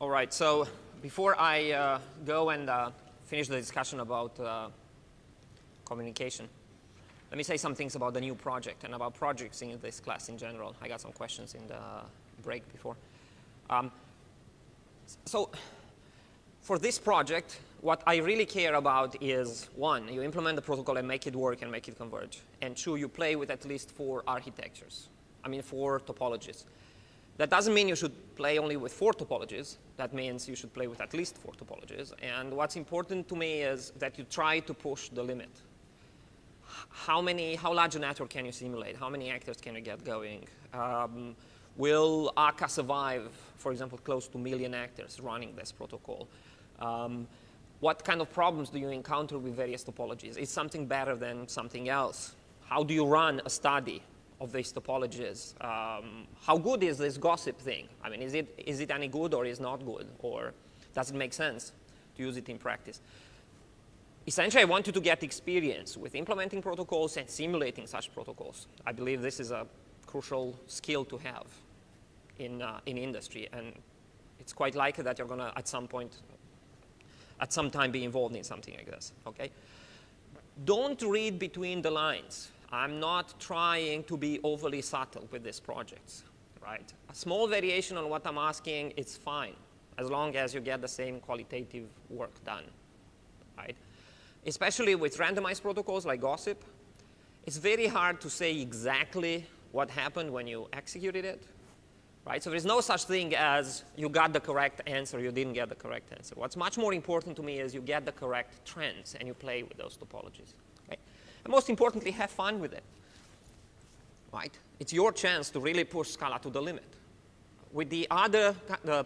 All right, so before I go and finish the discussion about communication, let me say some things about the new project and about projects in this class in general. I got some questions in the break before. So for this project, what I really care about is, one, you implement the protocol and make it work and make it converge. And two, you play with at least 4 architectures. I mean, 4 topologies. That doesn't mean you should play only with 4 topologies. That means you should play with at least 4 topologies. And what's important to me is that you try to push the limit. How large a network can you simulate? How many actors can you get going? Will ACA survive, for example, close to 1 million actors running this protocol? What kind of problems do you encounter with various topologies? Is something better than something else? How do you run a study of these topologies? How good is this gossip thing? I mean, is it any good or is not good? Or does it make sense to use it in practice? Essentially, I want you to get experience with implementing protocols and simulating such protocols. I believe this is a crucial skill to have in industry, and it's quite likely that you're going to, at some time, be involved in something like this, okay? Don't read between the lines. I'm not trying to be overly subtle with these projects, right? A small variation on what I'm asking, it's fine, as long as you get the same qualitative work done, right? Especially with randomized protocols like gossip, it's very hard to say exactly what happened when you executed it, right? So there's no such thing as you got the correct answer, you didn't get the correct answer. What's much more important to me is you get the correct trends and you play with those topologies, okay? And most importantly, have fun with it, right? It's your chance to really push Scala to the limit. With the other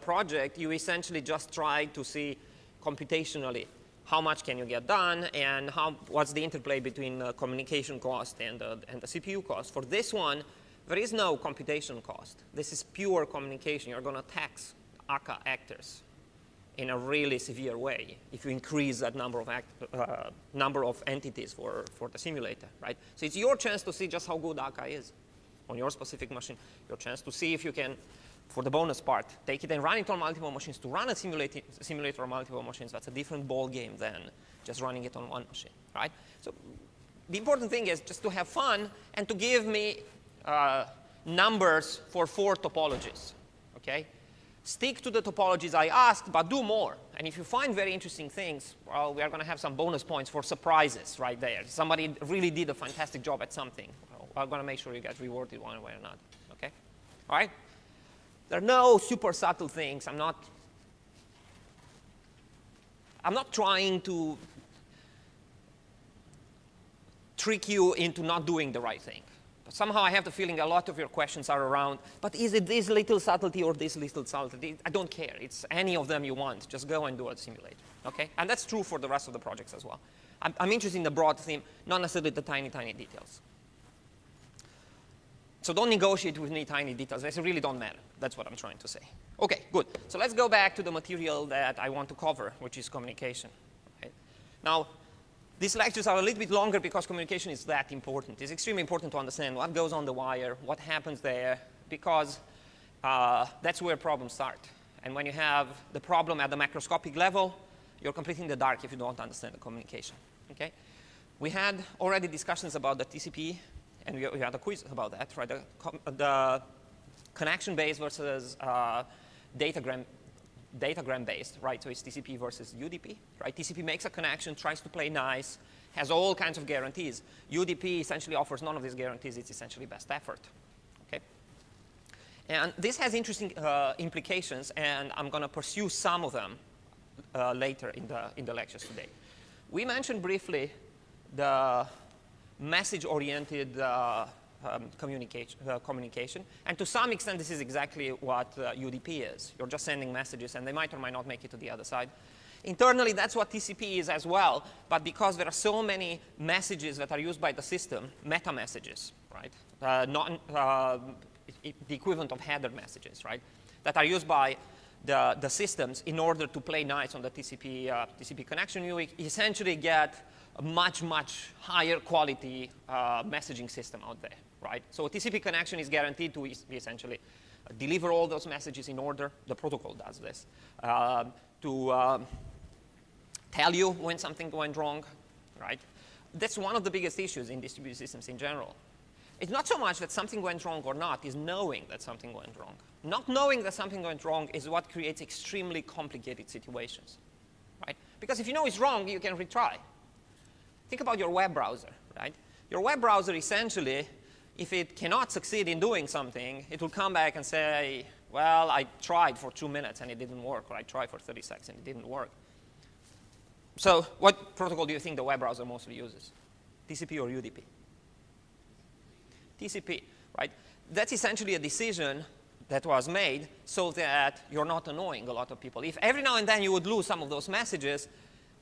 project, you essentially just try to see computationally how much can you get done and what's the interplay between communication cost and the CPU cost. For this one, there is no computation cost. This is pure communication. You're going to tax ACA actors in a really severe way if you increase that number of entities for the simulator, right? So it's your chance to see just how good ACA is on your specific machine. Your chance to see if you can, for the bonus part, take it and run it on multiple machines. To run a simulator on multiple machines, that's a different ball game than just running it on one machine, right? So the important thing is just to have fun and to give me numbers for 4 topologies, okay? Stick to the topologies I asked, but do more. And if you find very interesting things, well, we are going to have some bonus points for surprises right there. Somebody really did a fantastic job at something. Well, we're going to make sure you get rewarded one way or another, okay? All right? There are no super subtle things. I'm not trying to trick you into not doing the right thing. But somehow I have the feeling a lot of your questions are around, but is it this little subtlety or this little subtlety? I don't care. It's any of them you want. Just go and do a simulator, okay? And that's true for the rest of the projects as well. I'm interested in the broad theme, not necessarily the tiny, tiny details. So don't negotiate with me tiny details. They really don't matter. That's what I'm trying to say. OK, good. So let's go back to the material that I want to cover, which is communication. Okay? Now, these lectures are a little bit longer because communication is that important. It's extremely important to understand what goes on the wire, what happens there, because that's where problems start. And when you have the problem at the macroscopic level, you're completely in the dark if you don't understand the communication. Okay? We had already discussions about the TCP. And we had a quiz about that, right? The connection-based versus datagram-based, right? So it's TCP versus UDP, right? TCP makes a connection, tries to play nice, has all kinds of guarantees. UDP essentially offers none of these guarantees. It's essentially best effort, okay? And this has interesting implications, and I'm going to pursue some of them later in the lectures today. We mentioned briefly the message-oriented communication. And to some extent, this is exactly what UDP is. You're just sending messages, and they might or might not make it to the other side. Internally, that's what TCP is as well. But because there are so many messages that are used by the system, meta messages, right? The equivalent of header messages, right? That are used by the systems in order to play nice on the TCP connection, you essentially get a much, much higher quality messaging system out there, right? So a TCP connection is guaranteed to be essentially deliver all those messages in order. The protocol does this. To tell you when something went wrong, right? That's one of the biggest issues in distributed systems in general. It's not so much that something went wrong or not, it's knowing that something went wrong. Not knowing that something went wrong is what creates extremely complicated situations, right? Because if you know it's wrong, you can retry. Think about your web browser, right? Your web browser essentially, if it cannot succeed in doing something, it will come back and say, well, I tried for 2 minutes and it didn't work, or I tried for 30 seconds and it didn't work. So what protocol do you think the web browser mostly uses? TCP or UDP? TCP, right? That's essentially a decision that was made so that you're not annoying a lot of people. If every now and then you would lose some of those messages,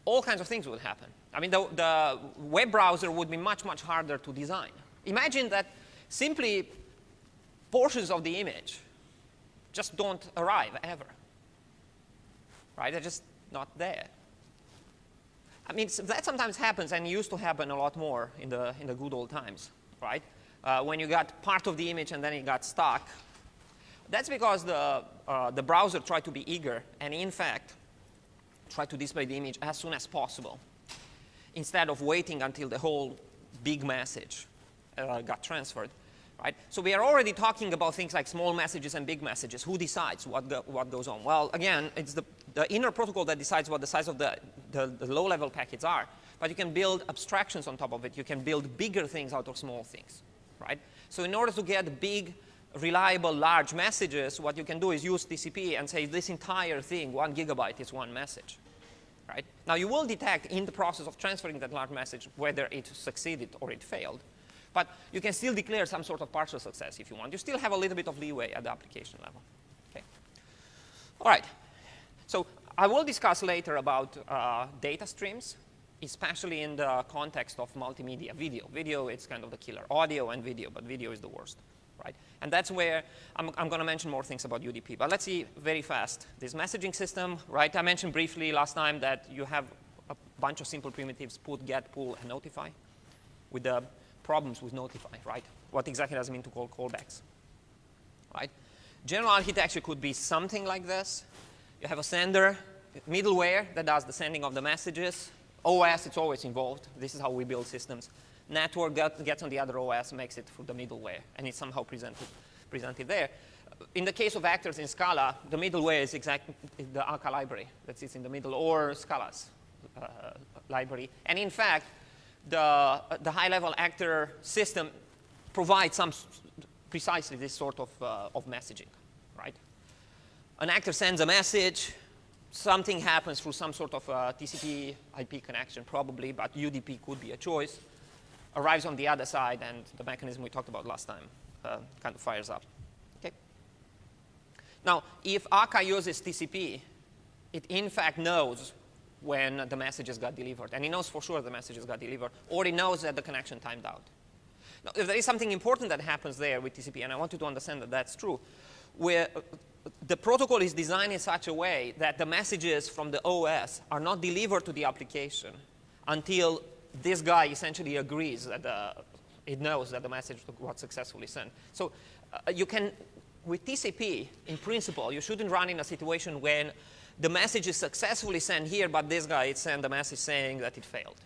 all kinds of things would happen. I mean, the web browser would be much, much harder to design. Imagine that simply portions of the image just don't arrive ever, right? They're just not there. I mean, that sometimes happens and used to happen a lot more in the good old times, right? When you got part of the image and then it got stuck. That's because the browser tried to be eager and, in fact, tried to display the image as soon as possible instead of waiting until the whole big message got transferred, right? So we are already talking about things like small messages and big messages. Who decides what goes on? Well, again, it's the inner protocol that decides what the size of the low-level packets are. But you can build abstractions on top of it. You can build bigger things out of small things, right? So in order to get big, reliable, large messages, what you can do is use TCP and say this entire thing, 1 gigabyte, is one message, right? Now, you will detect in the process of transferring that large message whether it succeeded or it failed. But you can still declare some sort of partial success if you want. You still have a little bit of leeway at the application level. Okay. All right. So I will discuss later about data streams, especially in the context of multimedia video. Video is kind of the killer. Audio and video, but video is the worst, right? And that's where I'm going to mention more things about UDP. But let's see very fast. This messaging system, right? I mentioned briefly last time that you have a bunch of simple primitives, put, get, pull, and notify, with the problems with notify, right? What exactly does it mean to call callbacks, right? General architecture could be something like this. You have a sender, middleware that does the sending of the messages. OS, it's always involved. This is how we build systems. Network gets on the other OS, makes it through the middleware, and it's somehow presented there. In the case of actors in Scala, the middleware is exactly the Akka library that sits in the middle, or Scala's library. And in fact, the high-level actor system provides precisely this sort of messaging, right? An actor sends a message. Something happens through some sort of TCP IP connection, probably, but UDP could be a choice. Arrives on the other side, and the mechanism we talked about last time kind of fires up. Okay. Now, if Akka uses TCP, it in fact knows when the messages got delivered, and it knows for sure the messages got delivered, or it knows that the connection timed out. Now, if there is something important that happens there with TCP, and I want you to understand that that's true, where the protocol is designed in such a way that the messages from the OS are not delivered to the application until this guy essentially agrees that it knows that the message was successfully sent. So you can, with TCP, in principle, you shouldn't run in a situation when the message is successfully sent here, but this guy sent a message saying that it failed.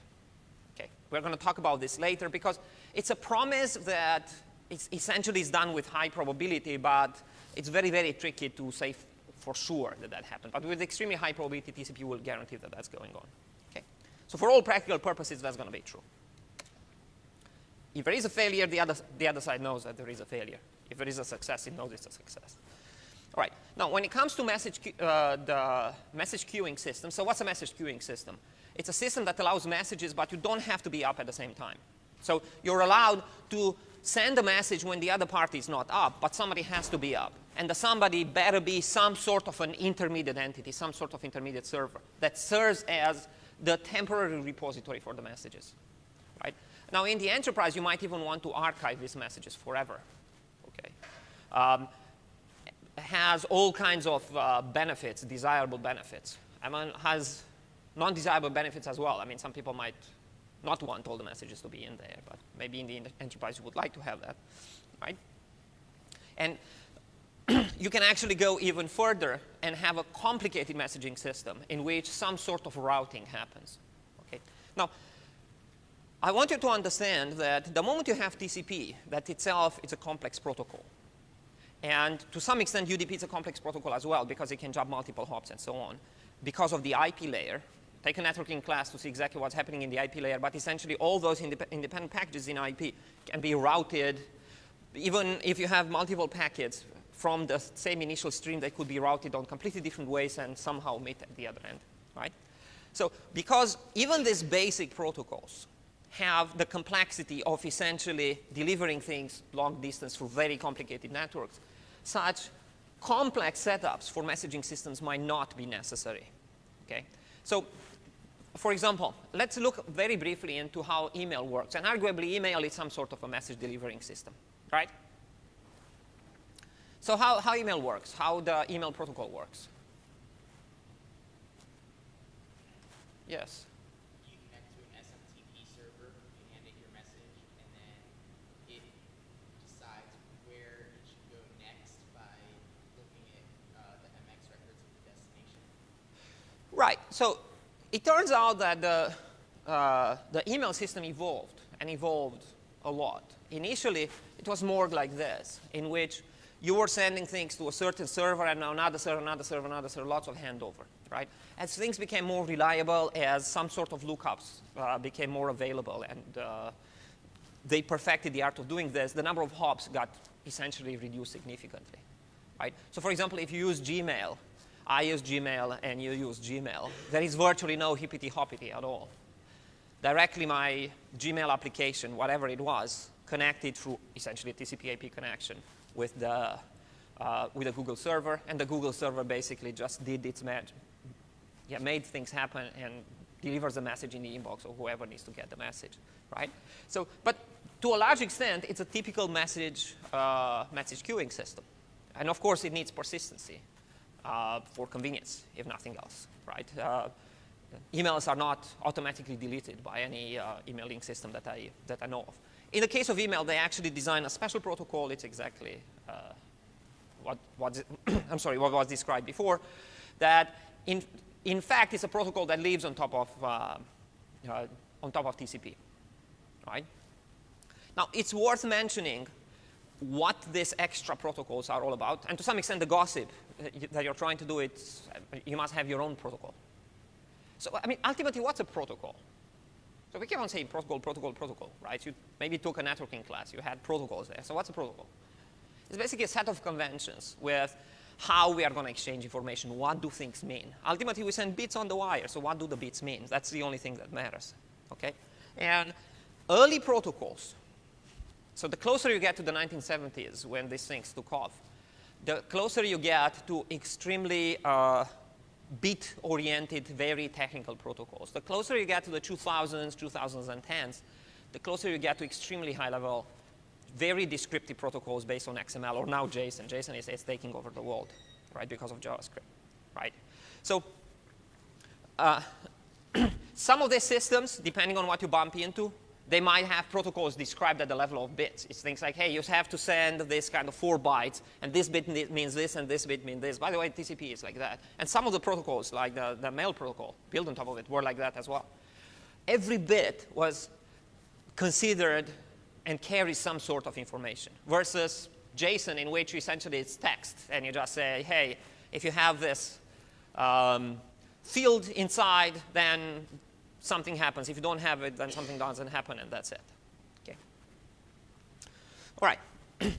Okay, we're going to talk about this later because it's a promise that it's essentially is done with high probability, but it's very, very tricky to say for sure that that happened. But with extremely high probability, TCP will guarantee that that's going on. Okay, so for all practical purposes, that's going to be true. If there is a failure, the other side knows that there is a failure. If there is a success, it knows it's a success. All right. Now, when it comes to the message queuing system, so what's a message queuing system? It's a system that allows messages, but you don't have to be up at the same time. So you're allowed to send a message when the other party is not up, but somebody has to be up. And the somebody better be some sort of an intermediate entity, some sort of intermediate server that serves as the temporary repository for the messages. Right? Now, in the enterprise, you might even want to archive these messages forever. Okay. Has all kinds of benefits, desirable benefits. I mean, has non-desirable benefits as well. I mean, some people might not want all the messages to be in there, but maybe in the enterprise you would like to have that, right? And you can actually go even further and have a complicated messaging system in which some sort of routing happens. Okay? Now, I want you to understand that the moment you have TCP, that itself is a complex protocol. And to some extent, UDP is a complex protocol as well because it can jump multiple hops and so on. Because of the IP layer, take a networking class to see exactly what's happening in the IP layer, but essentially all those independent packages in IP can be routed. Even if you have multiple packets from the same initial stream, they could be routed on completely different ways and somehow meet at the other end, right? So because even these basic protocols have the complexity of essentially delivering things long distance through very complicated networks, such complex setups for messaging systems might not be necessary. Okay? So, for example, let's look very briefly into how email works. And arguably, email is some sort of a message delivering system, right? So how email works, how the email protocol works. Yes? You connect to an SMTP server, you hand it your message, and then it decides where it should go next by looking at the MX records of the destination. Right. So it turns out that the email system evolved, and evolved a lot. Initially, it was more like this, in which you were sending things to a certain server, and now another server, another server, another server, lots of handover, right? As things became more reliable, as some sort of lookups became more available, and they perfected the art of doing this, the number of hops got essentially reduced significantly, right? So for example, if you use Gmail, I use Gmail, and you use Gmail, there is virtually no hippity-hoppity at all. Directly my Gmail application, whatever it was, connected through essentially a TCP IP connection with the Google server, and the Google server basically just did its magic, made things happen and delivers the message in the inbox of whoever needs to get the message, right? So, but to a large extent, it's a typical message queuing system, and of course it needs persistency for convenience, if nothing else, right? Emails are not automatically deleted by any emailing system that I know of. In the case of email, they actually design a special protocol. It's exactly what was described before. That in fact, it's a protocol that lives on top of TCP, right? Now, it's worth mentioning what these extra protocols are all about, and to some extent, the gossip that you're trying to do it. You must have your own protocol. So, I mean, ultimately, what's a protocol? So we keep on saying protocol, protocol, protocol, right? You maybe took a networking class. You had protocols there. So what's a protocol? It's basically a set of conventions with how we are going to exchange information. What do things mean? Ultimately, we send bits on the wire. So what do the bits mean? That's the only thing that matters, okay? And early protocols, so the closer you get to the 1970s when these things took off, the closer you get to extremely bit-oriented, very technical protocols. The closer you get to the 2000s, 2010s, the closer you get to extremely high-level, very descriptive protocols based on XML, or now JSON. JSON is taking over the world, right, because of JavaScript, right? So some of these systems, depending on what you bump into, they might have protocols described at the level of bits. It's things like, hey, you have to send this kind of 4 bytes, and this bit means this, and this bit means this. By the way, TCP is like that. And some of the protocols, like the mail protocol, built on top of it, were like that as well. Every bit was considered and carries some sort of information, versus JSON, in which essentially it's text, and you just say, hey, if you have this field inside, then something happens. If you don't have it, then something doesn't happen, and that's it. Okay. All right.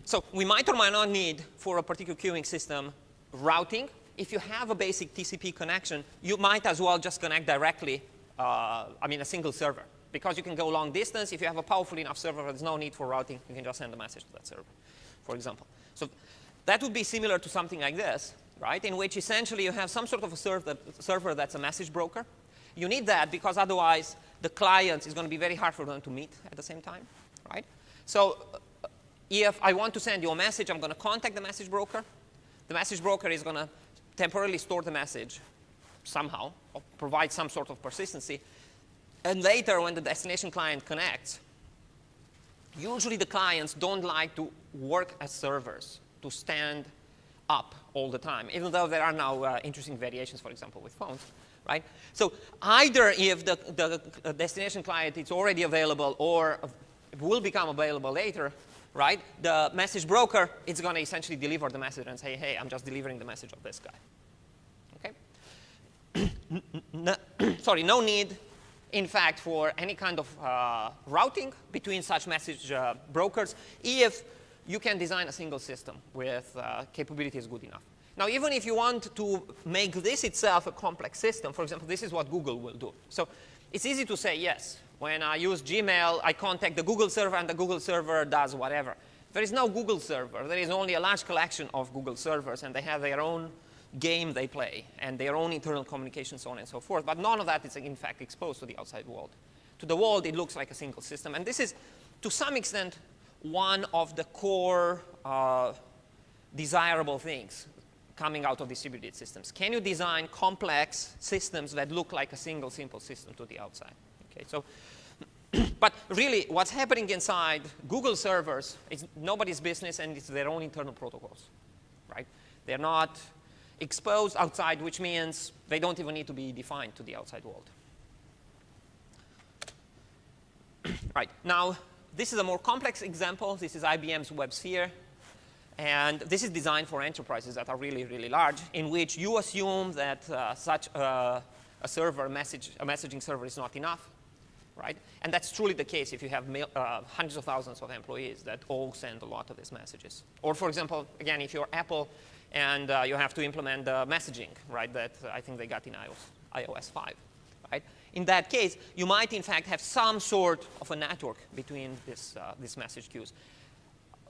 So we might or might not need, for a particular queuing system, routing. If you have a basic TCP connection, you might as well just connect directly, a single server. Because you can go long distance, if you have a powerful enough server, there's no need for routing. You can just send a message to that server, for example. So that would be similar to something like this, right, in which essentially you have some sort of a server that's a message broker. You need that because otherwise the client is going to be very hard for them to meet at the same time, right? So if I want to send you a message, I'm going to contact the message broker. The message broker is going to temporarily store the message somehow, or provide some sort of persistency. And later, when the destination client connects, usually the clients don't like to work as servers, to stand up all the time, even though there are now interesting variations, for example, with phones, right? So either if the destination client is already available or will become available later, right, the message broker is going to essentially deliver the message and say, hey, I'm just delivering the message of this guy. Okay? Sorry, no need, in fact, for any kind of routing between such message brokers if you can design a single system with capabilities good enough. Now, even if you want to make this itself a complex system, for example, this is what Google will do. So it's easy to say, yes, when I use Gmail, I contact the Google server, and the Google server does whatever. There is no Google server. There is only a large collection of Google servers, and they have their own game they play, and their own internal communication, so on and so forth. But none of that is, in fact, exposed to the outside world. To the world, it looks like a single system. And this is, to some extent, one of the core desirable things coming out of distributed systems. Can you design complex systems that look like a single simple system to the outside? Okay, so, but really, what's happening inside Google servers is nobody's business, and it's their own internal protocols, right? They're not exposed outside, which means they don't even need to be defined to the outside world. Right, now, this is a more complex example. This is IBM's WebSphere. And this is designed for enterprises that are really, really large, in which you assume that such a messaging server is not enough, right? And that's truly the case if you have hundreds of thousands of employees that all send a lot of these messages. Or, for example, again, if you're Apple and you have to implement the messaging, right, that I think they got in iOS 5, right? In that case, you might, in fact, have some sort of a network between these message queues.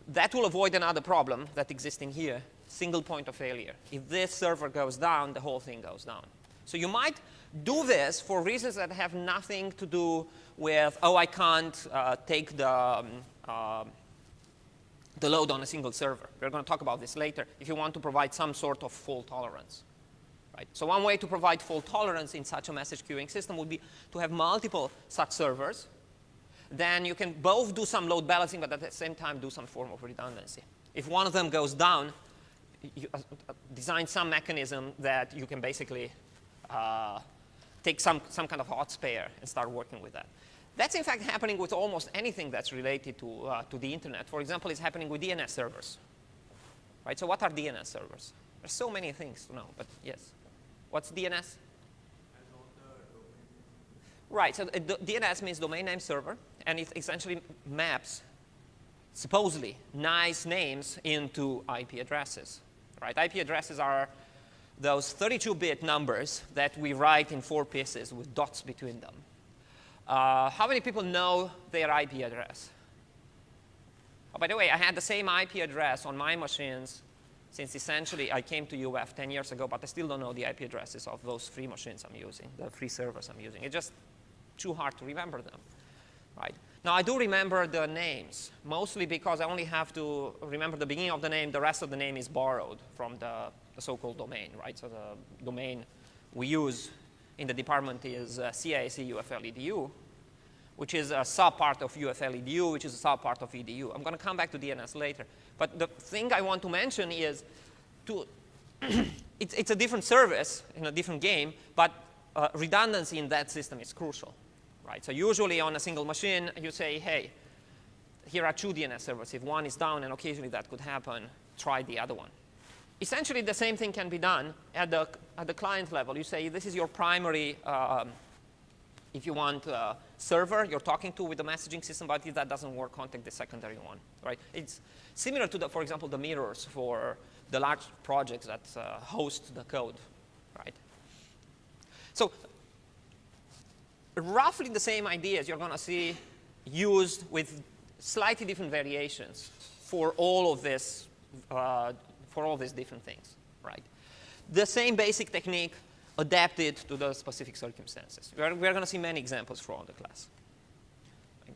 That will avoid another problem that exists in here, single point of failure. If this server goes down, the whole thing goes down. So you might do this for reasons that have nothing to do with, oh, I can't take the load on a single server. We're going to talk about this later, if you want to provide some sort of fault tolerance. Right? So one way to provide fault tolerance in such a message queuing system would be to have multiple such servers. Then you can both do some load balancing, but at the same time do some form of redundancy. If one of them goes down, you design some mechanism that you can basically take some kind of hot spare and start working with that. That's, in fact, happening with almost anything that's related to the internet. For example, it's happening with DNS servers. Right? So what are DNS servers? There's so many things to know, but yes. What's DNS? Right, so DNS means domain name server, and it essentially maps, supposedly, nice names into IP addresses. Right? IP addresses are those 32-bit numbers that we write in 4 pieces with dots between them. How many people know their IP address? Oh, by the way, I had the same IP address on my machines since essentially I came to UF 10 years ago, but I still don't know the IP addresses of those free machines I'm using, the free servers I'm using. It's just too hard to remember them, right? Now, I do remember the names, mostly because I only have to remember the beginning of the name. The rest of the name is borrowed from the so-called domain, right? So the domain we use in the department is CIC UFL-EDU, which is a subpart of UFL-EDU, which is a subpart of EDU. I'm going to come back to DNS later. But the thing I want to mention is it's a different service in a different game, but redundancy in that system is crucial. Right? So usually on a single machine, you say, hey, here are 2 DNS servers. If one is down, and occasionally that could happen, try the other one. Essentially, the same thing can be done at the client level. You say, this is your primary, if you want, server you're talking to with the messaging system, but if that doesn't work, contact the secondary one. Right? It's similar to, for example, the mirrors for the large projects that host the code. Right? So roughly the same ideas you're going to see used with slightly different variations for all of this, for all these different things, right? The same basic technique adapted to the specific circumstances. We're going to see many examples throughout the class. Right?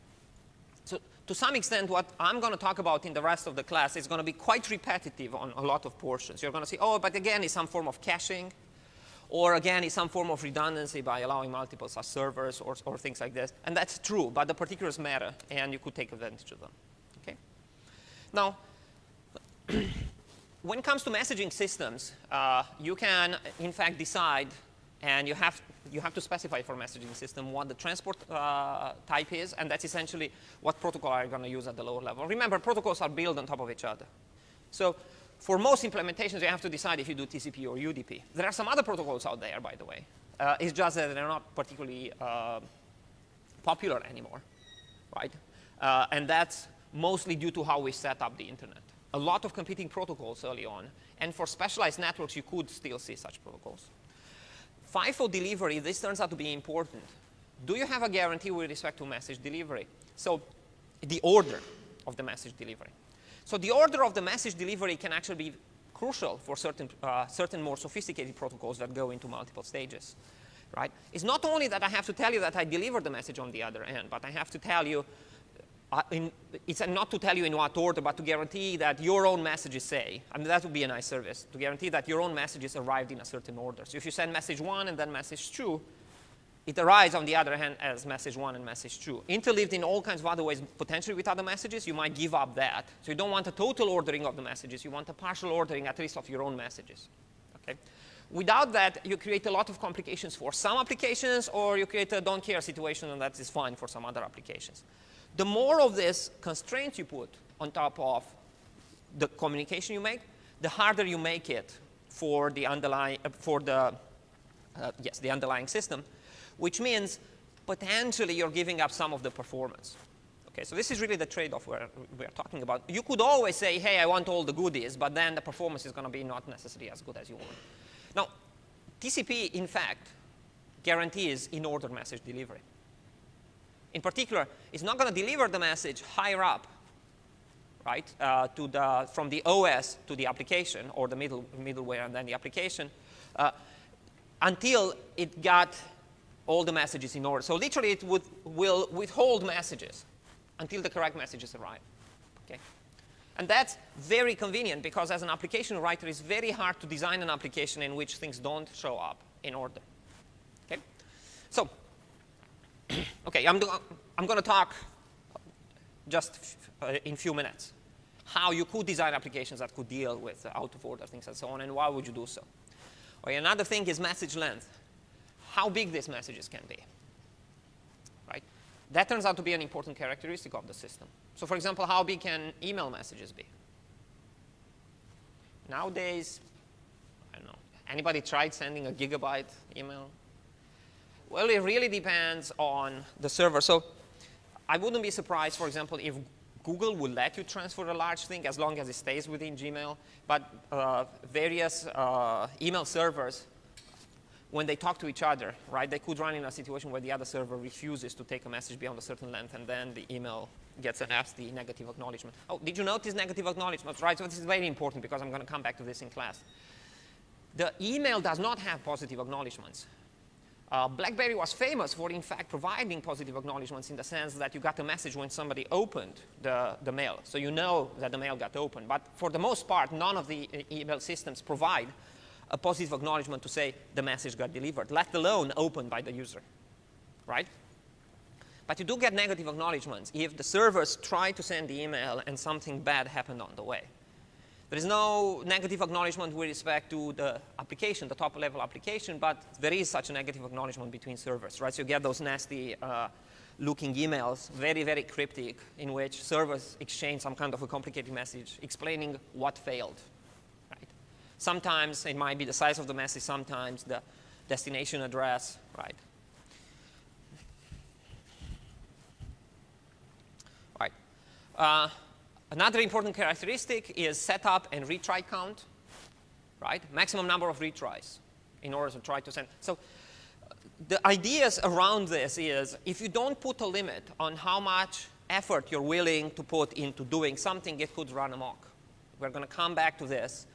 So to some extent, what I'm going to talk about in the rest of the class is going to be quite repetitive on a lot of portions. You're going to see, oh, but again, it's some form of caching. Or again, it's some form of redundancy by allowing multiple such servers or things like this. And that's true, but the particulars matter, and you could take advantage of them. Okay? Now, when it comes to messaging systems, you can, in fact, decide, and you have to specify for a messaging system what the transport type is, and that's essentially what protocol are you going to use at the lower level. Remember, protocols are built on top of each other. So for most implementations, you have to decide if you do TCP or UDP. There are some other protocols out there, by the way. It's just that they're not particularly popular anymore, right? And that's mostly due to how we set up the internet. A lot of competing protocols early on, and for specialized networks, you could still see such protocols. FIFO delivery, this turns out to be important. Do you have a guarantee with respect to message delivery? So the order of the message delivery. So the order of the message delivery can actually be crucial for certain more sophisticated protocols that go into multiple stages, right? It's not only that I have to tell you that I delivered the message on the other end, but I have to tell you, it's not to tell you in what order, but to guarantee that your own messages say, I mean, that would be a nice service, to guarantee that your own messages arrived in a certain order. So if you send message 1 and then message 2, it arrives on the other hand as message 1 and message 2. Interleaved in all kinds of other ways, potentially with other messages, you might give up that. So you don't want a total ordering of the messages. You want a partial ordering, at least of your own messages. Okay? Without that, you create a lot of complications for some applications, or you create a don't care situation, and that is fine for some other applications. The more of this constraints you put on top of the communication you make, the harder you make it for the underlying, the underlying system, which means potentially you're giving up some of the performance. Okay, so this is really the trade-off we're talking about. You could always say, hey, I want all the goodies, but then the performance is going to be not necessarily as good as you want. Now, TCP, in fact, guarantees in-order message delivery. In particular, it's not going to deliver the message higher up, right, from the OS to the application, or the middleware and then the application, until it got all the messages in order. So literally, it will withhold messages until the correct messages arrive. Okay? And that's very convenient, because as an application writer, it's very hard to design an application in which things don't show up in order. Okay? So, okay, I'm going to talk just in a few minutes how you could design applications that could deal with out-of-order things and so on, and why would you do so. Okay, another thing is message length. How big these messages can be, right? That turns out to be an important characteristic of the system. So for example, how big can email messages be? Nowadays, I don't know, anybody tried sending a gigabyte email? Well, it really depends on the server. So I wouldn't be surprised, for example, if Google would let you transfer a large thing as long as it stays within Gmail, but various email servers, when they talk to each other, right, they could run in a situation where the other server refuses to take a message beyond a certain length, and then the email gets an nasty negative acknowledgement. Oh, did you notice negative acknowledgements, right? So this is very important, because I'm going to come back to this in class. The email does not have positive acknowledgements. BlackBerry was famous for, in fact, providing positive acknowledgements, in the sense that you got a message when somebody opened the mail. So you know that the mail got opened. But for the most part, none of the email systems provide a positive acknowledgement to say the message got delivered, let alone opened by the user, right? But you do get negative acknowledgements if the servers try to send the email and something bad happened on the way. There is no negative acknowledgement with respect to the application, the top-level application, but there is such a negative acknowledgement between servers, right? So you get those nasty looking emails, very, very cryptic, in which servers exchange some kind of a complicated message explaining what failed. Sometimes it might be the size of the message, sometimes the destination address, right? Right. Another important characteristic is setup and retry count, right? Maximum number of retries in order to try to send. So the ideas around this is, if you don't put a limit on how much effort you're willing to put into doing something, it could run amok. We're going to come back to this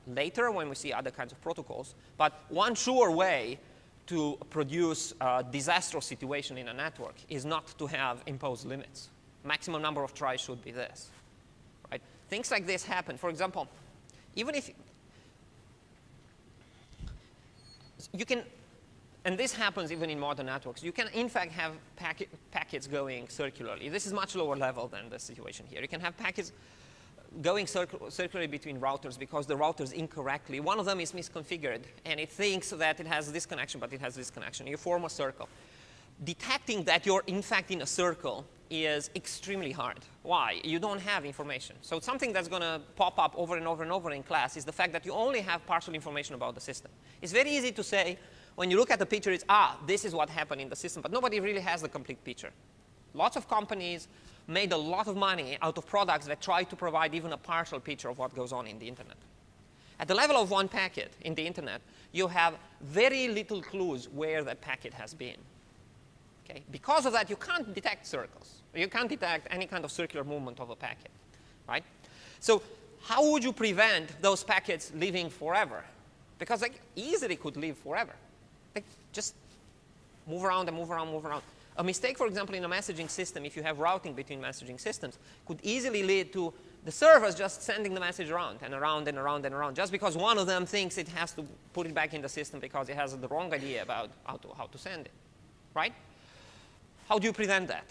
later when we see other kinds of protocols. But one sure way to produce a disastrous situation in a network is not to have imposed limits. Maximum number of tries should be this, right? Things like this happen. For example, even if you can, and this happens even in modern networks, you can in fact have packets going circularly. This is much lower level than the situation here. You can have packets going circularly between routers because the routers incorrectly, one of them is misconfigured, and it thinks that it has this connection, but it has this connection. You form a circle. Detecting that you're in fact in a circle is extremely hard. Why? You don't have information. So something that's going to pop up over and over and over in class is the fact that you only have partial information about the system. It's very easy to say, when you look at the picture, it's, this is what happened in the system, but nobody really has the complete picture. Lots of companies made a lot of money out of products that try to provide even a partial picture of what goes on in the internet. At the level of one packet in the internet, you have very little clues where that packet has been. Okay? Because of that, you can't detect circles. You can't detect any kind of circular movement of a packet, right? So how would you prevent those packets living forever? Because they easily could live forever. They just move around and move around, move around. A mistake, for example, in a messaging system, if you have routing between messaging systems, could easily lead to the servers just sending the message around and around and around and around, just because one of them thinks it has to put it back in the system because it has the wrong idea about how to send it, right? How do you prevent that?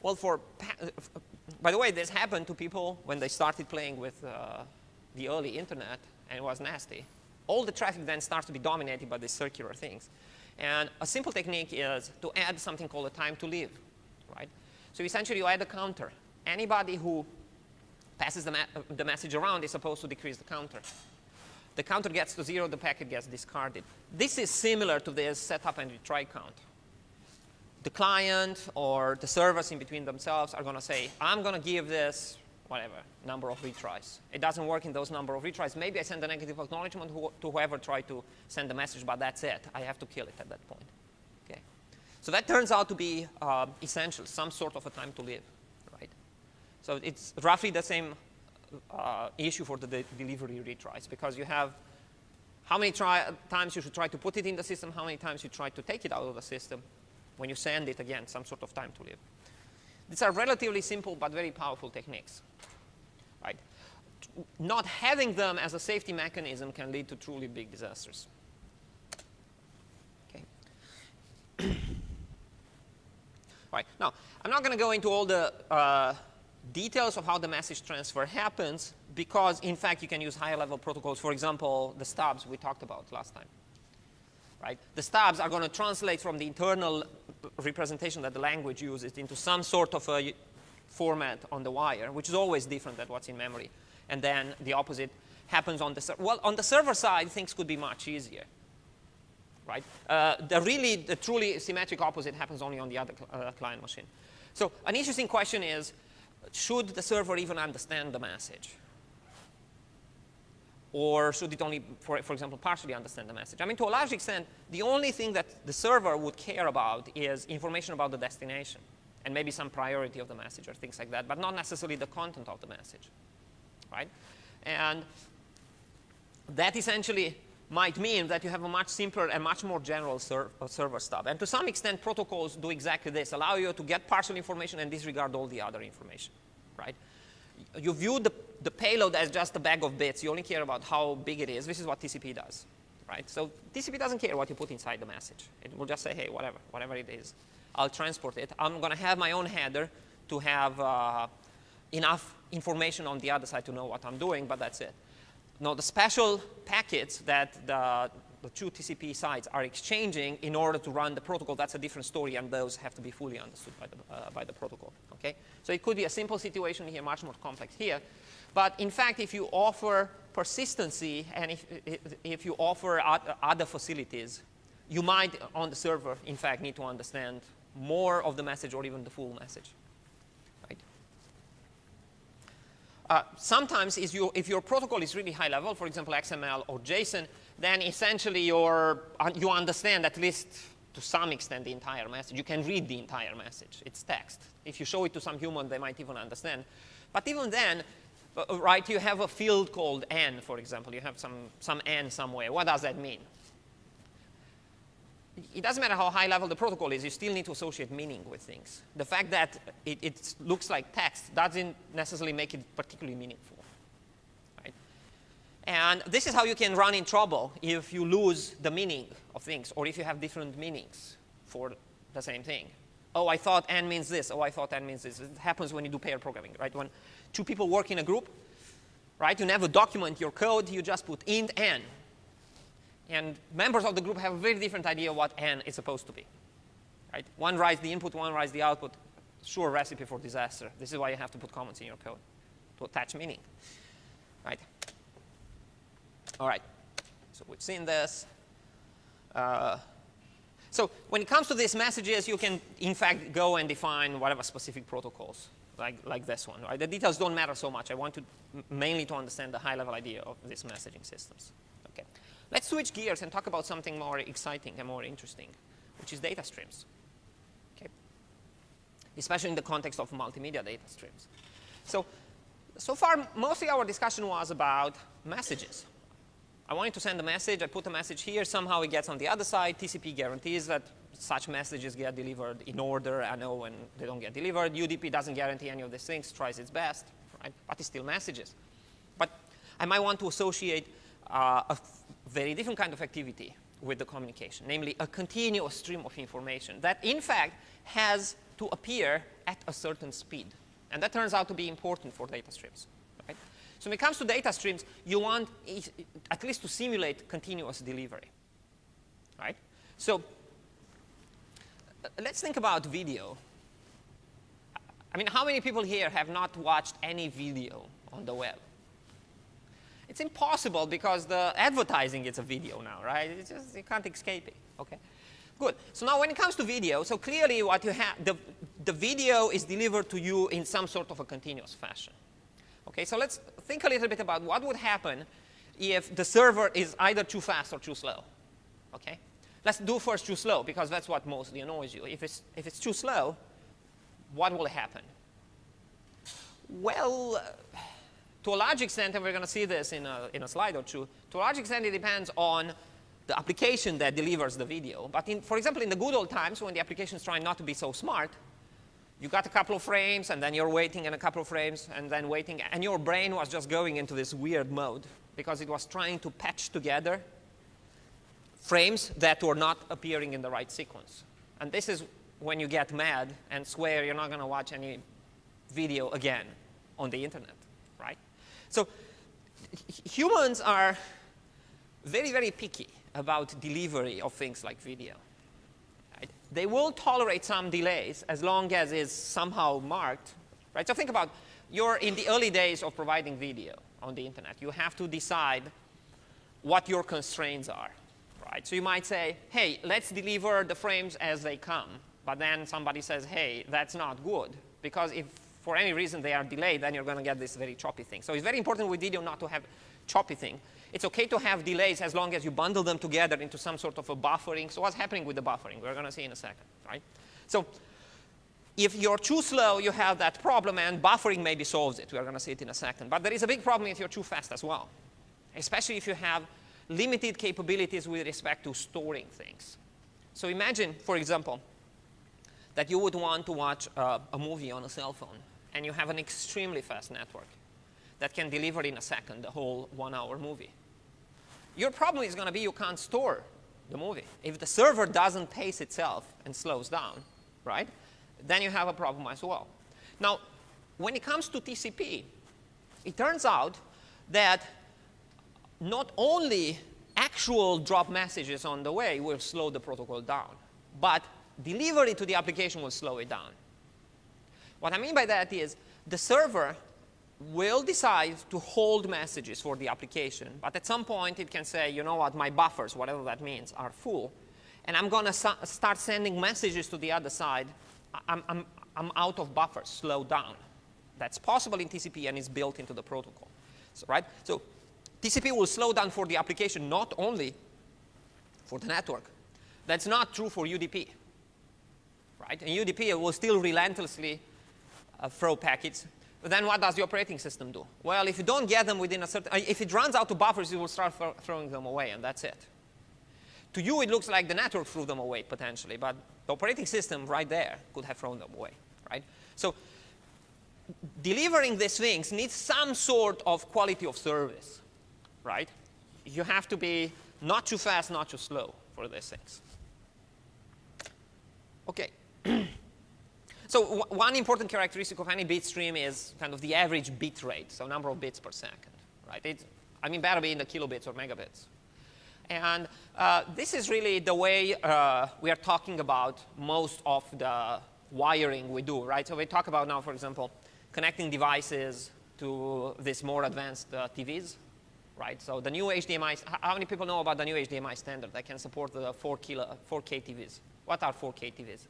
Well, by the way, this happened to people when they started playing with the early internet, and it was nasty. All the traffic then starts to be dominated by these circular things. And a simple technique is to add something called a time to live, right? So essentially, you add a counter. Anybody who passes the message around is supposed to decrease the counter. The counter gets to 0, the packet gets discarded. This is similar to this setup and retry count. The client or the servers in between themselves are going to say, I'm going to give this, whatever, number of retries. It doesn't work in those number of retries. Maybe I send a negative acknowledgement to whoever tried to send the message, but that's it. I have to kill it at that point. Okay. So that turns out to be essential, some sort of a time to live, right? So it's roughly the same issue for the delivery retries, because you have how many times you should try to put it in the system, how many times you try to take it out of the system. When you send it, again, some sort of time to live. These are relatively simple but very powerful techniques, right? Not having them as a safety mechanism can lead to truly big disasters. Okay. Right. Now, I'm not going to go into all the details of how the message transfer happens, because, in fact, you can use higher level protocols. For example, the stubs we talked about last time. Right? The stubs are going to translate from the internal representation that the language uses into some sort of a format on the wire, which is always different than what's in memory. And then the opposite happens on the server. Well, on the server side, things could be much easier. Right? The truly symmetric opposite happens only on the other client machine. So an interesting question is, should the server even understand the message? Or should it only, for example, partially understand the message? I mean, to a large extent, the only thing that the server would care about is information about the destination and maybe some priority of the message or things like that, but not necessarily the content of the message, right? And that essentially might mean that you have a much simpler and much more general server stub. And to some extent, protocols do exactly this, allow you to get partial information and disregard all the other information, right? You view the payload as just a bag of bits. You only care about how big it is. This is what TCP does, right? So TCP doesn't care what you put inside the message. It will just say, hey, whatever it is, I'll transport it. I'm going to have my own header to have enough information on the other side to know what I'm doing, but that's it. Now, the special packets that the two TCP sides are exchanging in order to run the protocol, that's a different story, and those have to be fully understood by the protocol. Okay? So it could be a simple situation here, much more complex here. But in fact, if you offer persistency and if you offer other facilities, you might, on the server, in fact, need to understand more of the message or even the full message. Right? Sometimes, if your protocol is really high level, for example, XML or JSON, then essentially you understand at least to some extent the entire message. You can read the entire message. It's text. If you show it to some human, they might even understand. But even then, right, you have a field called n, for example. You have some n somewhere. What does that mean? It doesn't matter how high level the protocol is. You still need to associate meaning with things. The fact that it looks like text doesn't necessarily make it particularly meaningful. Right? And this is how you can run in trouble if you lose the meaning of things, or if you have different meanings for the same thing. Oh, I thought n means this. Oh, I thought n means this. It happens when you do pair programming, right? When two people work in a group, right? You never document your code. You just put int n. And members of the group have a very different idea what n is supposed to be. Right? One writes the input, one writes the output. Sure recipe for disaster. This is why you have to put comments in your code to attach meaning. Right? All right. So we've seen this. So when it comes to these messages, you can, in fact, go and define whatever specific protocols, like this one. Right? The details don't matter so much. I want to mainly to understand the high-level idea of these messaging systems. Okay. Let's switch gears and talk about something more exciting and more interesting, which is data streams. Okay. Especially in the context of multimedia data streams. So far, mostly our discussion was about messages. I wanted to send a message. I put a message here. Somehow it gets on the other side. TCP guarantees that such messages get delivered in order. I know when they don't get delivered. UDP doesn't guarantee any of these things, tries its best, right? But it's still messages. But I might want to associate a very different kind of activity with the communication, namely a continuous stream of information that, in fact, has to appear at a certain speed. And that turns out to be important for data streams. Right? So when it comes to data streams, you want at least to simulate continuous delivery. Right? So let's think about video. I mean, how many people here have not watched any video on the web? It's impossible because the advertising is a video now, right? It's just, you can't escape it. Okay. Good. So now when it comes to video, so clearly what you have, the video is delivered to you in some sort of a continuous fashion. Okay, so let's think a little bit about what would happen if the server is either too fast or too slow. Okay? Let's do first too slow, because that's what mostly annoys you. If it's too slow, what will happen? Well, to a large extent, and we're going to see this in a slide or two, to a large extent it depends on the application that delivers the video. But for example, in the good old times, when the application is trying not to be so smart, you got a couple of frames, and then you're waiting in a couple of frames, and then waiting, and your brain was just going into this weird mode because it was trying to patch together frames that were not appearing in the right sequence. And this is when you get mad and swear you're not going to watch any video again on the internet, right? So humans are very, very picky about delivery of things like video. Right? They will tolerate some delays as long as it's somehow marked. Right? So think about, you're in the early days of providing video on the internet. You have to decide what your constraints are. Right? So you might say, hey, let's deliver the frames as they come. But then somebody says, hey, that's not good. Because if for any reason they are delayed, then you're going to get this very choppy thing. So it's very important with video not to have choppy thing. It's OK to have delays as long as you bundle them together into some sort of a buffering. So what's happening with the buffering? We're going to see in a second. Right? So if you're too slow, you have that problem, and buffering maybe solves it. We're going to see it in a second. But there is a big problem if you're too fast as well, especially if you have limited capabilities with respect to storing things. So imagine, for example, that you would want to watch a movie on a cell phone, and you have an extremely fast network that can deliver in a second the whole 1-hour movie. Your problem is going to be you can't store the movie. If the server doesn't pace itself and slows down, right, then you have a problem as well. Now, when it comes to TCP, it turns out that not only actual drop messages on the way will slow the protocol down, but delivery to the application will slow it down. What I mean by that is the server will decide to hold messages for the application, but at some point it can say, you know what, my buffers, whatever that means, are full, and I'm going to start sending messages to the other side. I'm out of buffers, slow down. That's possible in TCP and is built into the protocol. So, right? So TCP will slow down for the application, not only for the network. That's not true for UDP. Right? And UDP will still relentlessly throw packets. But then what does the operating system do? Well, if you don't get them within a certain, if it runs out of buffers, it will start throwing them away, and that's it. To you, it looks like the network threw them away potentially, but the operating system right there could have thrown them away, right? So delivering these things needs some sort of quality of service, right? You have to be not too fast, not too slow for these things. Okay. So one important characteristic of any bit stream is kind of the average bit rate, so number of bits per second, right? I mean, better be in the kilobits or megabits. And this is really the way we are talking about most of the wiring we do, right? So we talk about now, for example, connecting devices to these more advanced TVs, right? So the new HDMI, how many people know about the new HDMI standard that can support the 4K TVs? What are 4K TVs?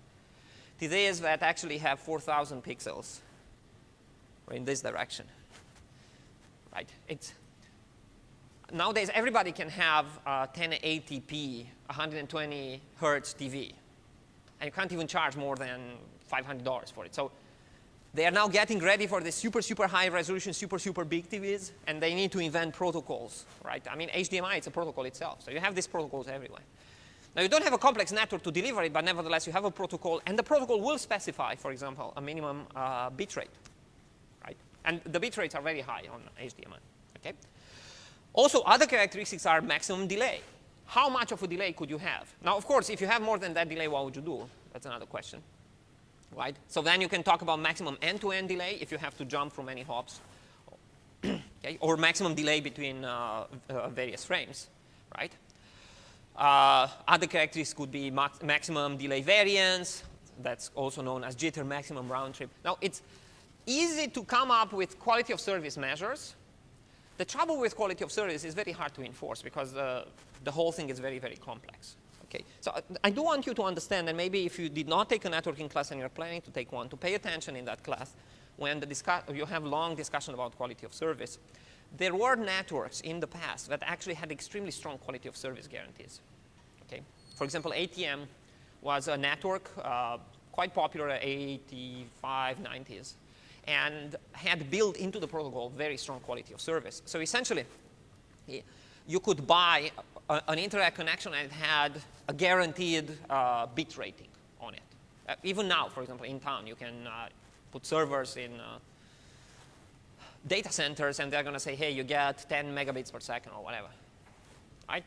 TVs that actually have 4,000 pixels in this direction, right? Nowadays, everybody can have a 1080p, 120 hertz TV. And you can't even charge more than $500 for it. So they are now getting ready for the super, super high resolution, super, super big TVs. And they need to invent protocols, right? I mean, HDMI, it's a protocol itself. So you have these protocols everywhere. Now, you don't have a complex network to deliver it, but nevertheless, you have a protocol. And the protocol will specify, for example, a minimum bit rate, right? And the bit rates are very high on HDMI, okay? Also, other characteristics are maximum delay. How much of a delay could you have? Now, of course, if you have more than that delay, what would you do? That's another question, right? So then you can talk about maximum end-to-end delay if you have to jump from many hops, okay? Or maximum delay between various frames, right? Other characteristics could be maximum delay variance. That's also known as jitter, maximum round trip. Now, it's easy to come up with quality of service measures. The trouble with quality of service is very hard to enforce because the whole thing is very, very complex. Okay, so I do want you to understand, and maybe if you did not take a networking class and you're planning to take one, to pay attention in that class when you have long discussion about quality of service. There were networks in the past that actually had extremely strong quality of service guarantees. Okay, for example, ATM was a network quite popular in the 85, 90s. And had built into the protocol very strong quality of service. So essentially, you could buy an internet connection and it had a guaranteed bit rating on it. Even now, for example, in town, you can put servers in data centers, and they're going to say, hey, you get 10 megabits per second or whatever. Right?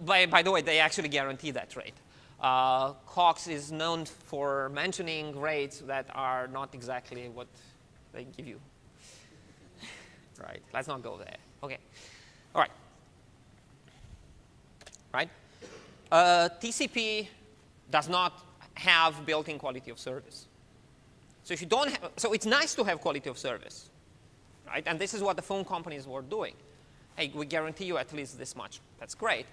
By the way, they actually guarantee that rate. Cox is known for mentioning rates that are not exactly what they give you. Right, let's not go there. Okay, all right. Right, TCP does not have built-in quality of service. So if you don't have, so it's nice to have quality of service, right? And this is what the phone companies were doing. Hey, we guarantee you at least this much. That's great.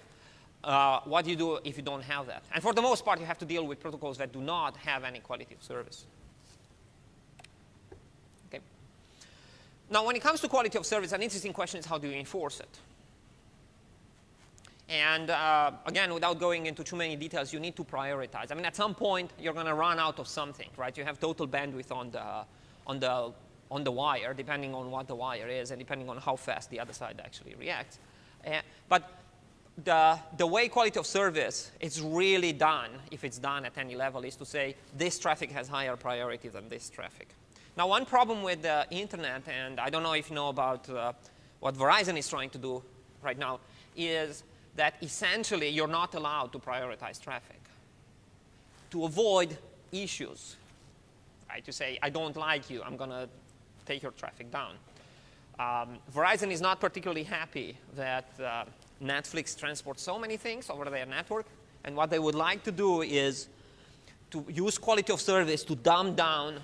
What do you do if you don't have that? And for the most part, you have to deal with protocols that do not have any quality of service. Okay. Now, when it comes to quality of service, an interesting question is how do you enforce it? And again, without going into too many details, you need to prioritize. I mean, at some point, you're going to run out of something, right? You have total bandwidth on the wire, depending on what the wire is and depending on how fast the other side actually reacts. But the way quality of service is really done, if it's done at any level, is to say this traffic has higher priority than this traffic. Now, one problem with the internet, and I don't know if you know about what Verizon is trying to do right now, is that essentially you're not allowed to prioritize traffic to avoid issues. Right? To say, I don't like you, I'm going to take your traffic down. Verizon is not particularly happy that Netflix transports so many things over their network, and what they would like to do is to use quality of service to dumb down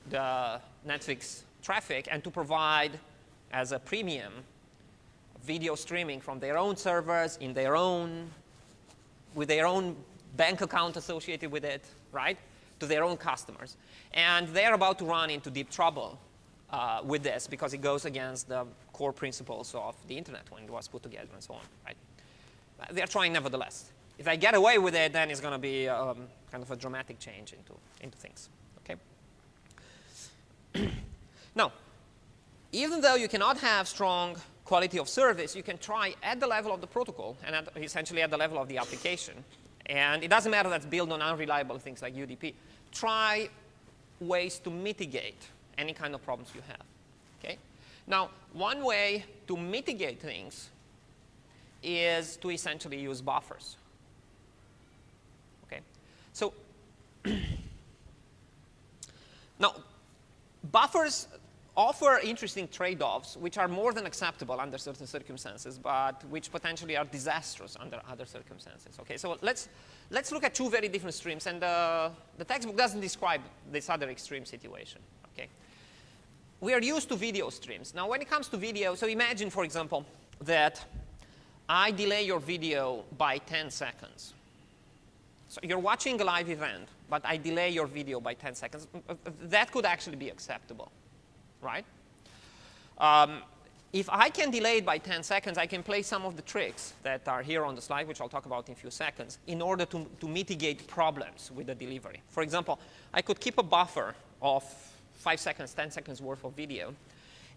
the Netflix traffic and to provide as a premium video streaming from their own servers in their own, with their own bank account associated with it, right, to their own customers. And they're about to run into deep trouble with this because it goes against the core principles of the internet when it was put together and so on, right? They're trying nevertheless. If they get away with it, then it's going to be kind of a dramatic change into things, okay? Now, even though you cannot have strong quality of service, you can try at the level of the protocol and essentially at the level of the application. And it doesn't matter that's built on unreliable things like UDP. Try ways to mitigate any kind of problems you have, okay? Now, one way to mitigate things is to essentially use buffers, okay? So Now, buffers offer interesting trade-offs which are more than acceptable under certain circumstances, but which potentially are disastrous under other circumstances. Okay, so let's look at two very different streams, and the textbook doesn't describe this other extreme situation. Okay, we are used to video streams. Now, when it comes to video, so imagine, for example, that I delay your video by 10 seconds. So you're watching a live event, but I delay your video by 10 seconds. That could actually be acceptable, right? If I can delay it by 10 seconds, I can play some of the tricks that are here on the slide, which I'll talk about in a few seconds, in order to mitigate problems with the delivery. For example, I could keep a buffer of 5 seconds, 10 seconds worth of video.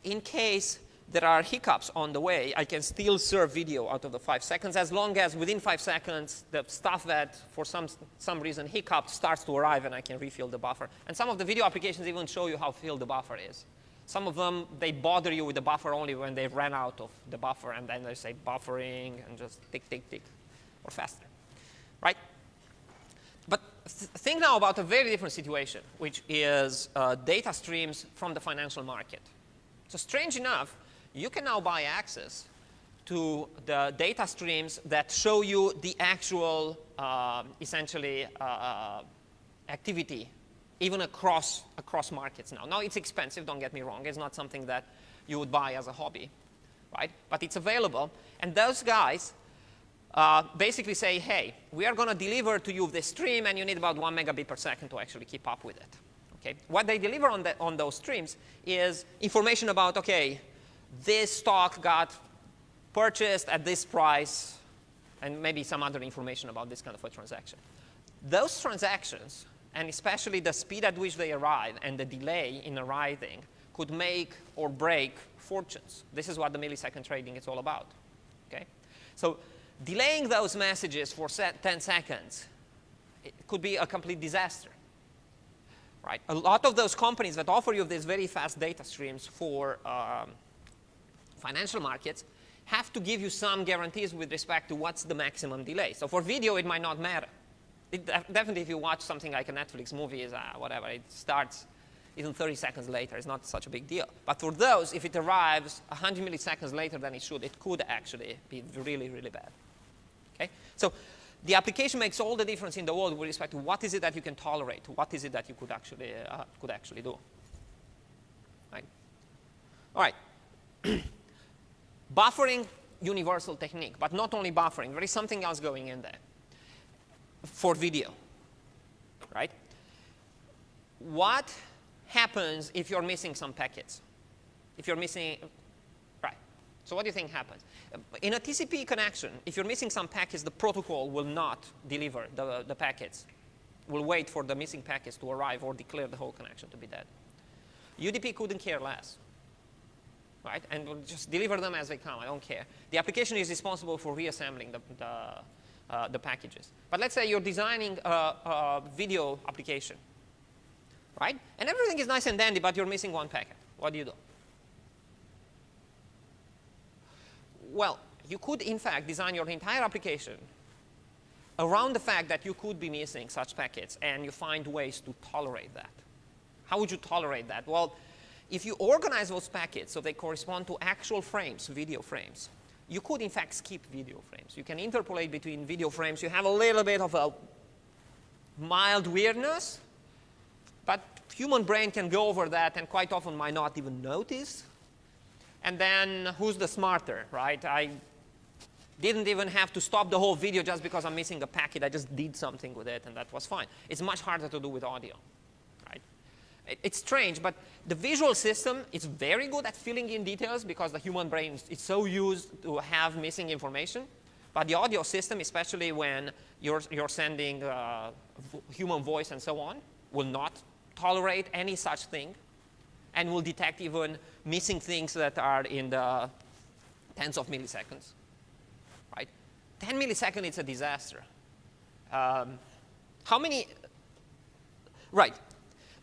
In case there are hiccups on the way, I can still serve video out of the 5 seconds, as long as within 5 seconds, the stuff that for some reason hiccuped starts to arrive and I can refill the buffer. And some of the video applications even show you how filled the buffer is. Some of them, they bother you with the buffer only when they ran out of the buffer, and then they say buffering and just tick, tick, tick, or faster, right? But think now about a very different situation, which is data streams from the financial market. So strange enough, you can now buy access to the data streams that show you the actual, essentially, activity, even across markets now. Now, it's expensive, don't get me wrong. It's not something that you would buy as a hobby, right? But it's available. And those guys basically say, hey, we are going to deliver to you this stream, and you need about 1 megabit per second to actually keep up with it. Okay? What they deliver on those streams is information about, OK, this stock got purchased at this price, and maybe some other information about this kind of a transaction. Those transactions, and especially the speed at which they arrive and the delay in arriving, could make or break fortunes. This is what the millisecond trading is all about. Okay? So delaying those messages for 10 seconds, it could be a complete disaster. Right? A lot of those companies that offer you these very fast data streams for financial markets have to give you some guarantees with respect to what's the maximum delay. So for video, it might not matter. Definitely, if you watch something like a Netflix movie, is whatever, it starts even 30 seconds later. It's not such a big deal. But for those, if it arrives 100 milliseconds later than it should, it could actually be really, really bad. Okay? So the application makes all the difference in the world with respect to what is it that you can tolerate, what is it that you could actually do. Right? All right. Buffering, universal technique, but not only buffering. There is something else going in there for video, right? What happens if you're missing some packets? If you're missing, right. So what do you think happens? In a TCP connection, if you're missing some packets, the protocol will not deliver the packets. Will wait for the missing packets to arrive or declare the whole connection to be dead. UDP couldn't care less. Right? And we'll just deliver them as they come. I don't care. The application is responsible for reassembling the packages. But let's say you're designing a video application, right? And everything is nice and dandy, but you're missing one packet. What do you do? Well, you could, in fact, design your entire application around the fact that you could be missing such packets, and you find ways to tolerate that. How would you tolerate that? Well, if you organize those packets so they correspond to actual frames, video frames, you could, in fact, skip video frames. You can interpolate between video frames. You have a little bit of a mild weirdness, but human brain can go over that and quite often might not even notice. And then who's the smarter, right? I didn't even have to stop the whole video just because I'm missing a packet. I just did something with it, and that was fine. It's much harder to do with audio. It's strange, but the visual system is very good at filling in details because the human brain is so used to have missing information. But the audio system, especially when you're sending human voice and so on, will not tolerate any such thing and will detect even missing things that are in the tens of milliseconds. Right? 10 milliseconds, it's a disaster. How many? Right.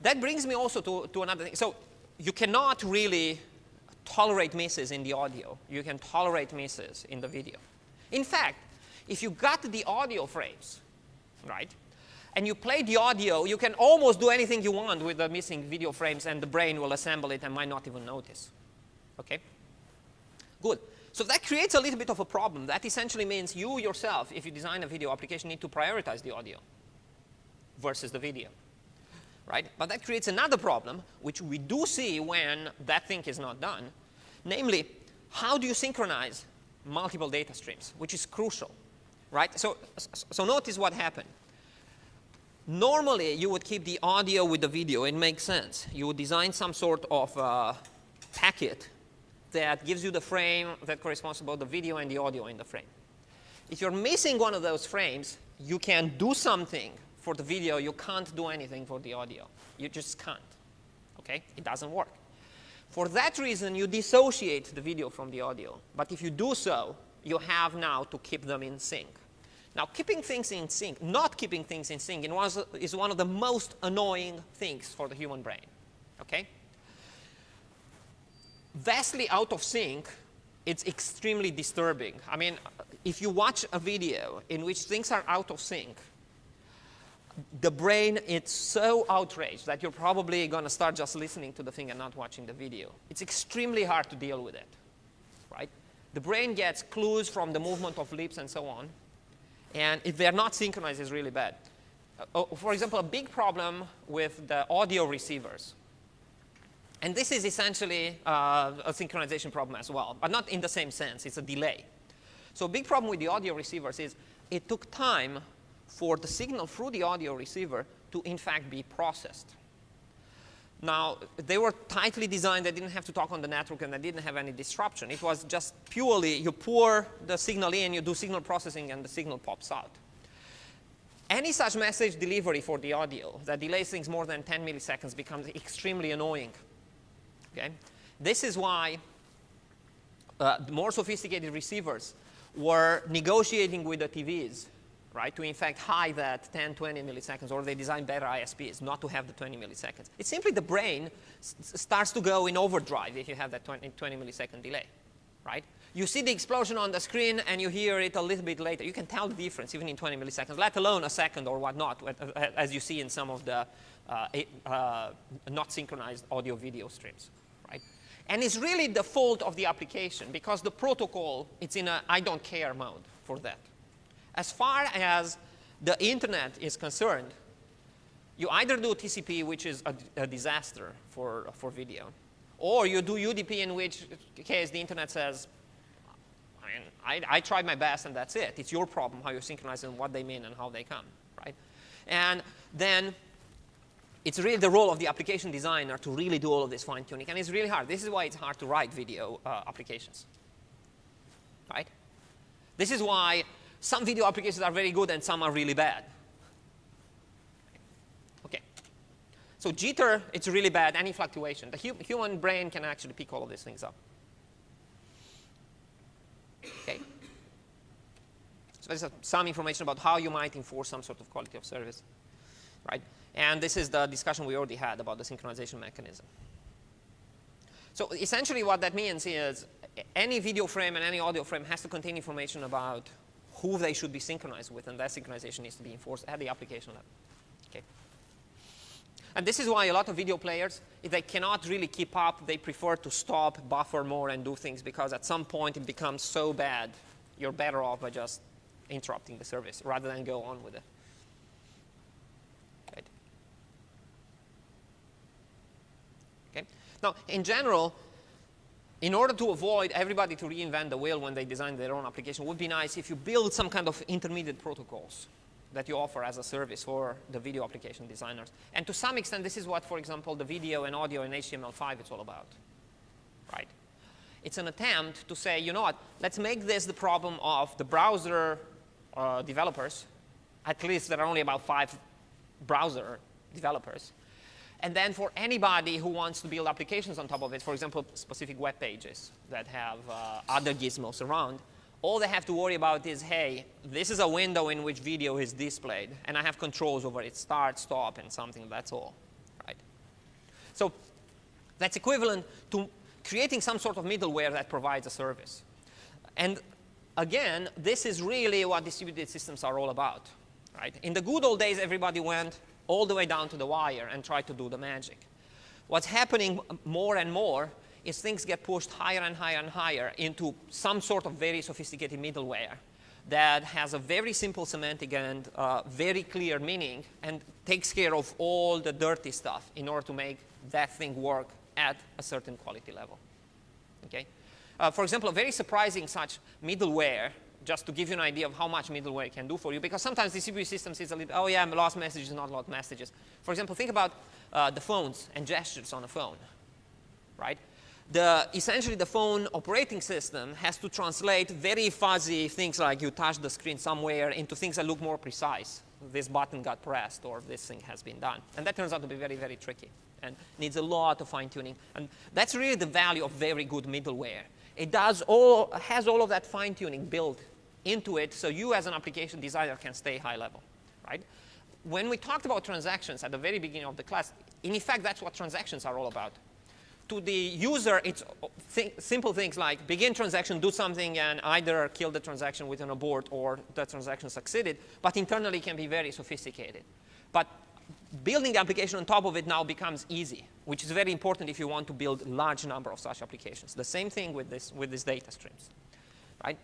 That brings me also to another thing. So you cannot really tolerate misses in the audio. You can tolerate misses in the video. In fact, if you got the audio frames, right, and you play the audio, you can almost do anything you want with the missing video frames, and the brain will assemble it and might not even notice. Okay? Good. So that creates a little bit of a problem. That essentially means you yourself, if you design a video application, need to prioritize the audio versus the video. Right? But that creates another problem, which we do see when that thing is not done. Namely, how do you synchronize multiple data streams, which is crucial. Right? So notice what happened. Normally, you would keep the audio with the video. It makes sense. You would design some sort of packet that gives you the frame that corresponds to both the video and the audio in the frame. If you're missing one of those frames, you can do something for the video. You can't do anything for the audio. You just can't. Okay? It doesn't work. For that reason, you dissociate the video from the audio. But if you do so, you have now to keep them in sync. Now, keeping things in sync, not keeping things in sync, is one of the most annoying things for the human brain. Okay? Vastly out of sync, it's extremely disturbing. I mean, if you watch a video in which things are out of sync, the brain is so outraged that you're probably going to start just listening to the thing and not watching the video. It's extremely hard to deal with it. Right? The brain gets clues from the movement of lips and so on. And if they're not synchronized, it's really bad. For example, a big problem with the audio receivers. And this is essentially a synchronization problem as well, but not in the same sense. It's a delay. So a big problem with the audio receivers is it took time for the signal through the audio receiver to, in fact, be processed. Now, they were tightly designed. They didn't have to talk on the network, and they didn't have any disruption. It was just purely you pour the signal in, you do signal processing, and the signal pops out. Any such message delivery for the audio that delays things more than 10 milliseconds becomes extremely annoying. Okay? This is why more sophisticated receivers were negotiating with the TVs, right, to in fact hide that 10, 20 milliseconds, or they design better ISPs not to have the 20 milliseconds. It's simply the brain starts to go in overdrive if you have that 20 millisecond delay, right? You see the explosion on the screen and you hear it a little bit later. You can tell the difference even in 20 milliseconds, let alone a second or whatnot, as you see in some of the not synchronized audio-video streams, right? And it's really the fault of the application because the protocol, it's in a I don't care mode for that. As far as the internet is concerned, you either do TCP, which is a disaster for video, or you do UDP, in which case the internet says, I tried my best and that's it. It's your problem how you synchronize and what they mean and how they come, right? And then it's really the role of the application designer to really do all of this fine tuning, and it's really hard. This is why it's hard to write video applications, right? This is why some video applications are very good and some are really bad. Okay. So jitter, it's really bad, any fluctuation. The human brain can actually pick all of these things up. Okay. So there's some information about how you might enforce some sort of quality of service, right? And this is the discussion we already had about the synchronization mechanism. So essentially what that means is any video frame and any audio frame has to contain information about who they should be synchronized with, and that synchronization needs to be enforced at the application level. Okay. And this is why a lot of video players, if they cannot really keep up, they prefer to stop, buffer more, and do things, because at some point it becomes so bad, you're better off by just interrupting the service rather than go on with it. Right. Okay. Now, in general, in order to avoid everybody to reinvent the wheel when they design their own application, it would be nice if you build some kind of intermediate protocols that you offer as a service for the video application designers. And to some extent, this is what, for example, the video and audio in HTML5 is all about, right? It's an attempt to say, you know what, let's make this the problem of the browser developers. At least there are only about 5 browser developers. And then for anybody who wants to build applications on top of it, for example, specific web pages that have other gizmos around, all they have to worry about is, hey, this is a window in which video is displayed, and I have controls over it, start, stop, and something, that's all, right? So that's equivalent to creating some sort of middleware that provides a service. And again, this is really what distributed systems are all about. right? In the good old days, everybody went all the way down to the wire and tried to do the magic. What's happening more and more is things get pushed higher and higher and higher into some sort of very sophisticated middleware that has a very simple semantic and very clear meaning and takes care of all the dirty stuff in order to make that thing work at a certain quality level. Okay? For example, a very surprising such middleware, just to give you an idea of how much middleware can do for you, because sometimes distributed systems is a little, oh yeah, lost messages, not lost messages. For example, think about the phones and gestures on a phone, right? Essentially, the phone operating system has to translate very fuzzy things like you touch the screen somewhere into things that look more precise. This button got pressed or this thing has been done. And that turns out to be very, very tricky and needs a lot of fine-tuning. And that's really the value of very good middleware. It has all of that fine-tuning built into it so you as an application designer can stay high level, right? When we talked about transactions at the very beginning of the class, in effect, that's what transactions are all about. To the user, it's simple things like begin transaction, do something, and either kill the transaction with an abort or the transaction succeeded. But internally, it can be very sophisticated. But building the application on top of it now becomes easy, which is very important if you want to build a large number of such applications. The same thing with these data streams, right?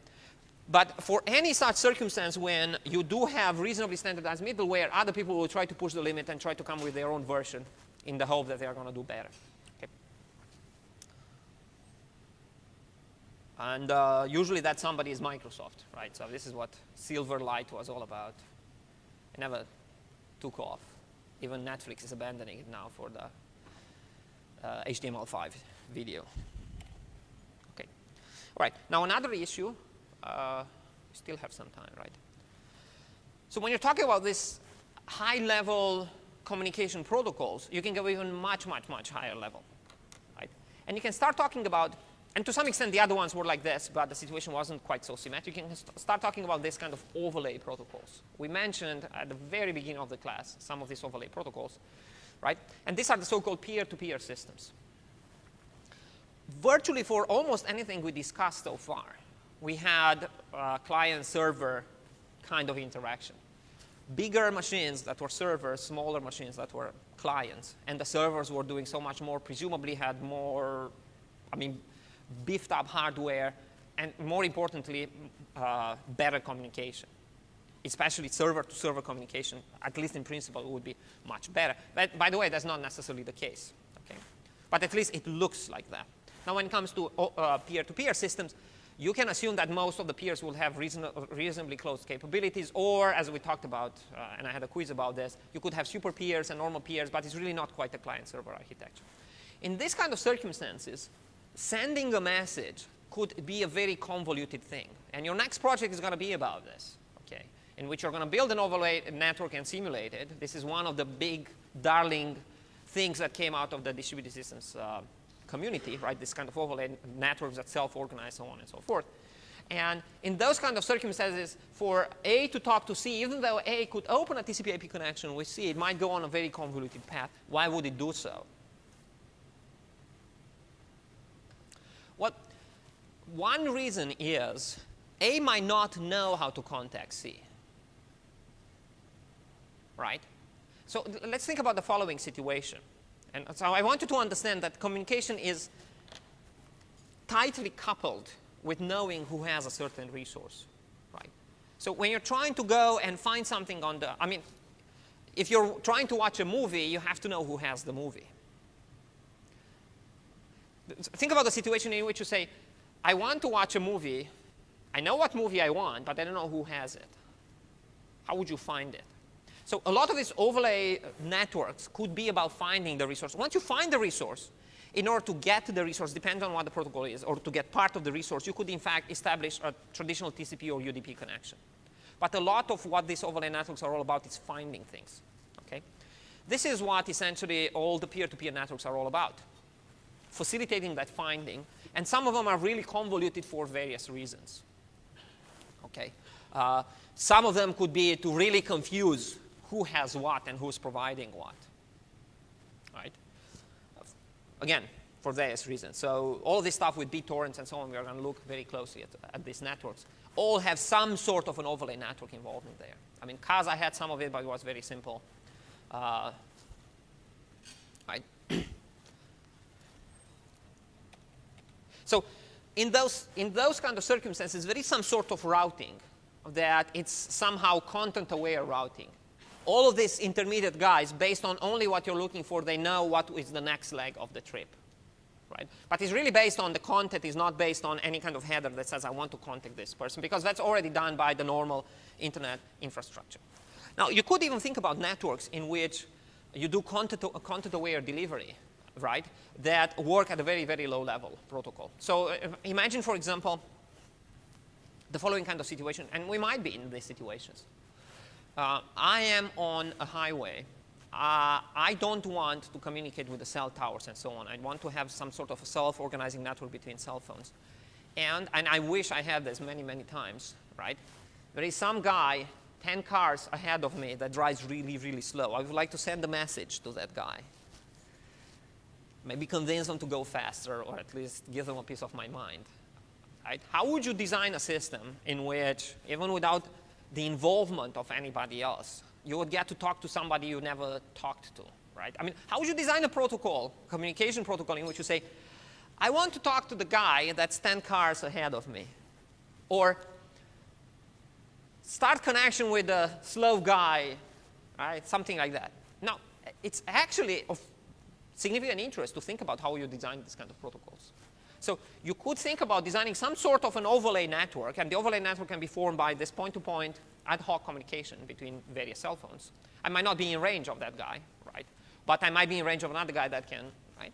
But for any such circumstance when you do have reasonably standardized middleware, other people will try to push the limit and try to come with their own version in the hope that they are going to do better. And usually that somebody is Microsoft, right? So this is what Silverlight was all about. It never took off. Even Netflix is abandoning it now for the HTML5 video. Okay. All right. Now another issue. We still have some time, right? So when you're talking about this high-level communication protocols, you can go even much, much, much higher level, right? And you can start talking about, and to some extent the other ones were like this, but the situation wasn't quite so symmetric. You can start talking about this kind of overlay protocols. We mentioned at the very beginning of the class some of these overlay protocols, right? And these are the so-called peer-to-peer systems. Virtually for almost anything we discussed so far, we had client-server kind of interaction. Bigger machines that were servers, smaller machines that were clients, and the servers were doing so much more, presumably had more, beefed up hardware, and more importantly, better communication. Especially server-to-server communication, at least in principle, would be much better. But by the way, that's not necessarily the case. Okay? But at least it looks like that. Now, when it comes to peer-to-peer systems, you can assume that most of the peers will have reasonably close capabilities, or as we talked about, and I had a quiz about this, you could have super peers and normal peers, but it's really not quite a client-server architecture. In this kind of circumstances, sending a message could be a very convoluted thing. And your next project is going to be about this, okay, in which you're going to build an overlay network and simulate it. This is one of the big, darling things that came out of the distributed systems community, right? This kind of overlay networks that self-organize, so on and so forth. And in those kind of circumstances, for A to talk to C, even though A could open a TCP IP connection with C, it might go on a very convoluted path. Why would it do so? One reason is A might not know how to contact C, right? So let's think about the following situation. And so I want you to understand that communication is tightly coupled with knowing who has a certain resource, right? So when you're trying to go and find something on the, if you're trying to watch a movie, you have to know who has the movie. Think about the situation in which you say, I want to watch a movie. I know what movie I want, but I don't know who has it. How would you find it? So a lot of these overlay networks could be about finding the resource. Once you find the resource, in order to get to the resource, depending on what the protocol is, or to get part of the resource, you could, in fact, establish a traditional TCP or UDP connection. But a lot of what these overlay networks are all about is finding things. Okay? This is what, essentially, all the peer-to-peer networks are all about, facilitating that finding. And some of them are really convoluted for various reasons. Okay? Some of them could be to really confuse who has what and who's providing what. Right? Again, for various reasons. So all this stuff with BitTorrents and so on, we are going to look very closely at these networks. all have some sort of an overlay network involved in there. I mean, Casa had some of it, but it was very simple. Right? So in those kind of circumstances, there is some sort of routing that it's somehow content-aware routing. All of these intermediate guys, based on only what you're looking for, they know what is the next leg of the trip. Right? But it's really based on the content. It's not based on any kind of header that says, I want to contact this person, because that's already done by the normal internet infrastructure. Now, you could even think about networks in which you do content-aware delivery, right, that work at a very, very low level protocol. So imagine, for example, the following kind of situation, and we might be in these situations. I am on a highway. I don't want to communicate with the cell towers and so on. I want to have some sort of a self-organizing network between cell phones. And I wish I had this many, many times, right? There is some guy 10 cars ahead of me that drives really, really slow. I would like to send a message to that guy. Maybe convince them to go faster, or at least give them a piece of my mind. Right? How would you design a system in which, even without the involvement of anybody else, you would get to talk to somebody you never talked to, right? I mean, how would you design a protocol, communication protocol, in which you say, I want to talk to the guy that's 10 cars ahead of me, or start connection with the slow guy, right? Something like that. Now, it's actually of significant interest to think about how you design this kind of protocols. So you could think about designing some sort of an overlay network, and the overlay network can be formed by this point-to-point ad hoc communication between various cell phones. I might not be in range of that guy, right? But I might be in range of another guy that can, right?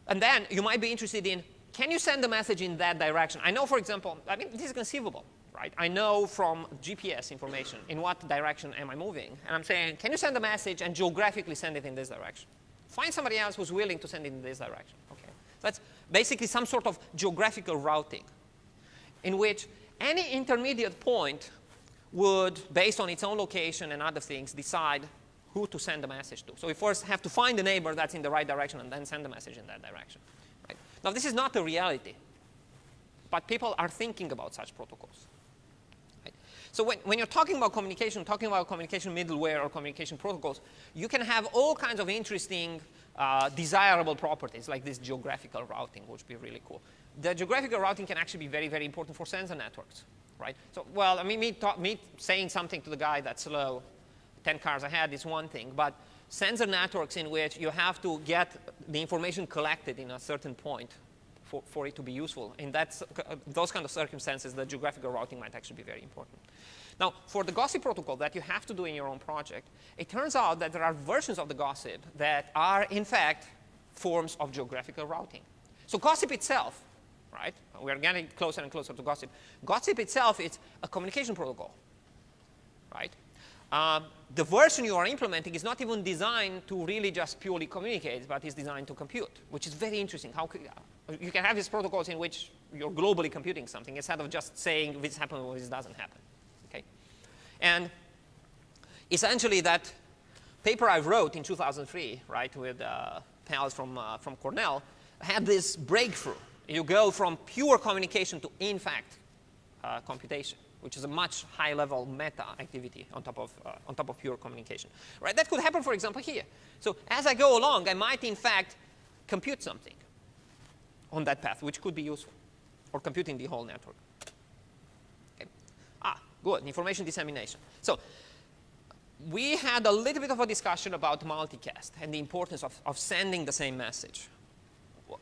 And then you might be interested in, can you send a message in that direction? I know, for example, I mean, this is conceivable, right? I know from GPS information in what direction am I moving. And I'm saying, can you send a message and geographically send it in this direction? Find somebody else who's willing to send it in this direction, okay? That's basically some sort of geographical routing in which any intermediate point would, based on its own location and other things, decide who to send the message to. So we first have to find the neighbor that's in the right direction and then send the message in that direction. Right? Now, this is not a reality, but people are thinking about such protocols. Right? So when you're talking about communication middleware or communication protocols, you can have all kinds of interesting desirable properties, like this geographical routing, which would be really cool. The geographical routing can actually be very, very important for sensor networks, right? So, well, I mean, me saying something to the guy that's slow, 10 cars ahead is one thing, but sensor networks in which you have to get the information collected in a certain point for it to be useful, in those kind of circumstances, the geographical routing might actually be very important. Now, for the gossip protocol that you have to do in your own project, it turns out that there are versions of the gossip that are, in fact, forms of geographical routing. So gossip itself, right? We're getting closer and closer to gossip. Gossip itself is a communication protocol, right? The version you are implementing is not even designed to really just purely communicate, but is designed to compute, which is very interesting. You can have these protocols in which you're globally computing something instead of just saying this happens or this doesn't happen. Okay? And essentially that paper I wrote in 2003, right, with pals from Cornell, had this breakthrough. You go from pure communication to, in fact, computation, which is a much high-level meta activity on top of pure communication. Right? That could happen, for example, here. So as I go along, I might, in fact, compute something on that path, which could be useful, or computing the whole network. Okay. Good, information dissemination. So we had a little bit of a discussion about multicast and the importance of sending the same message.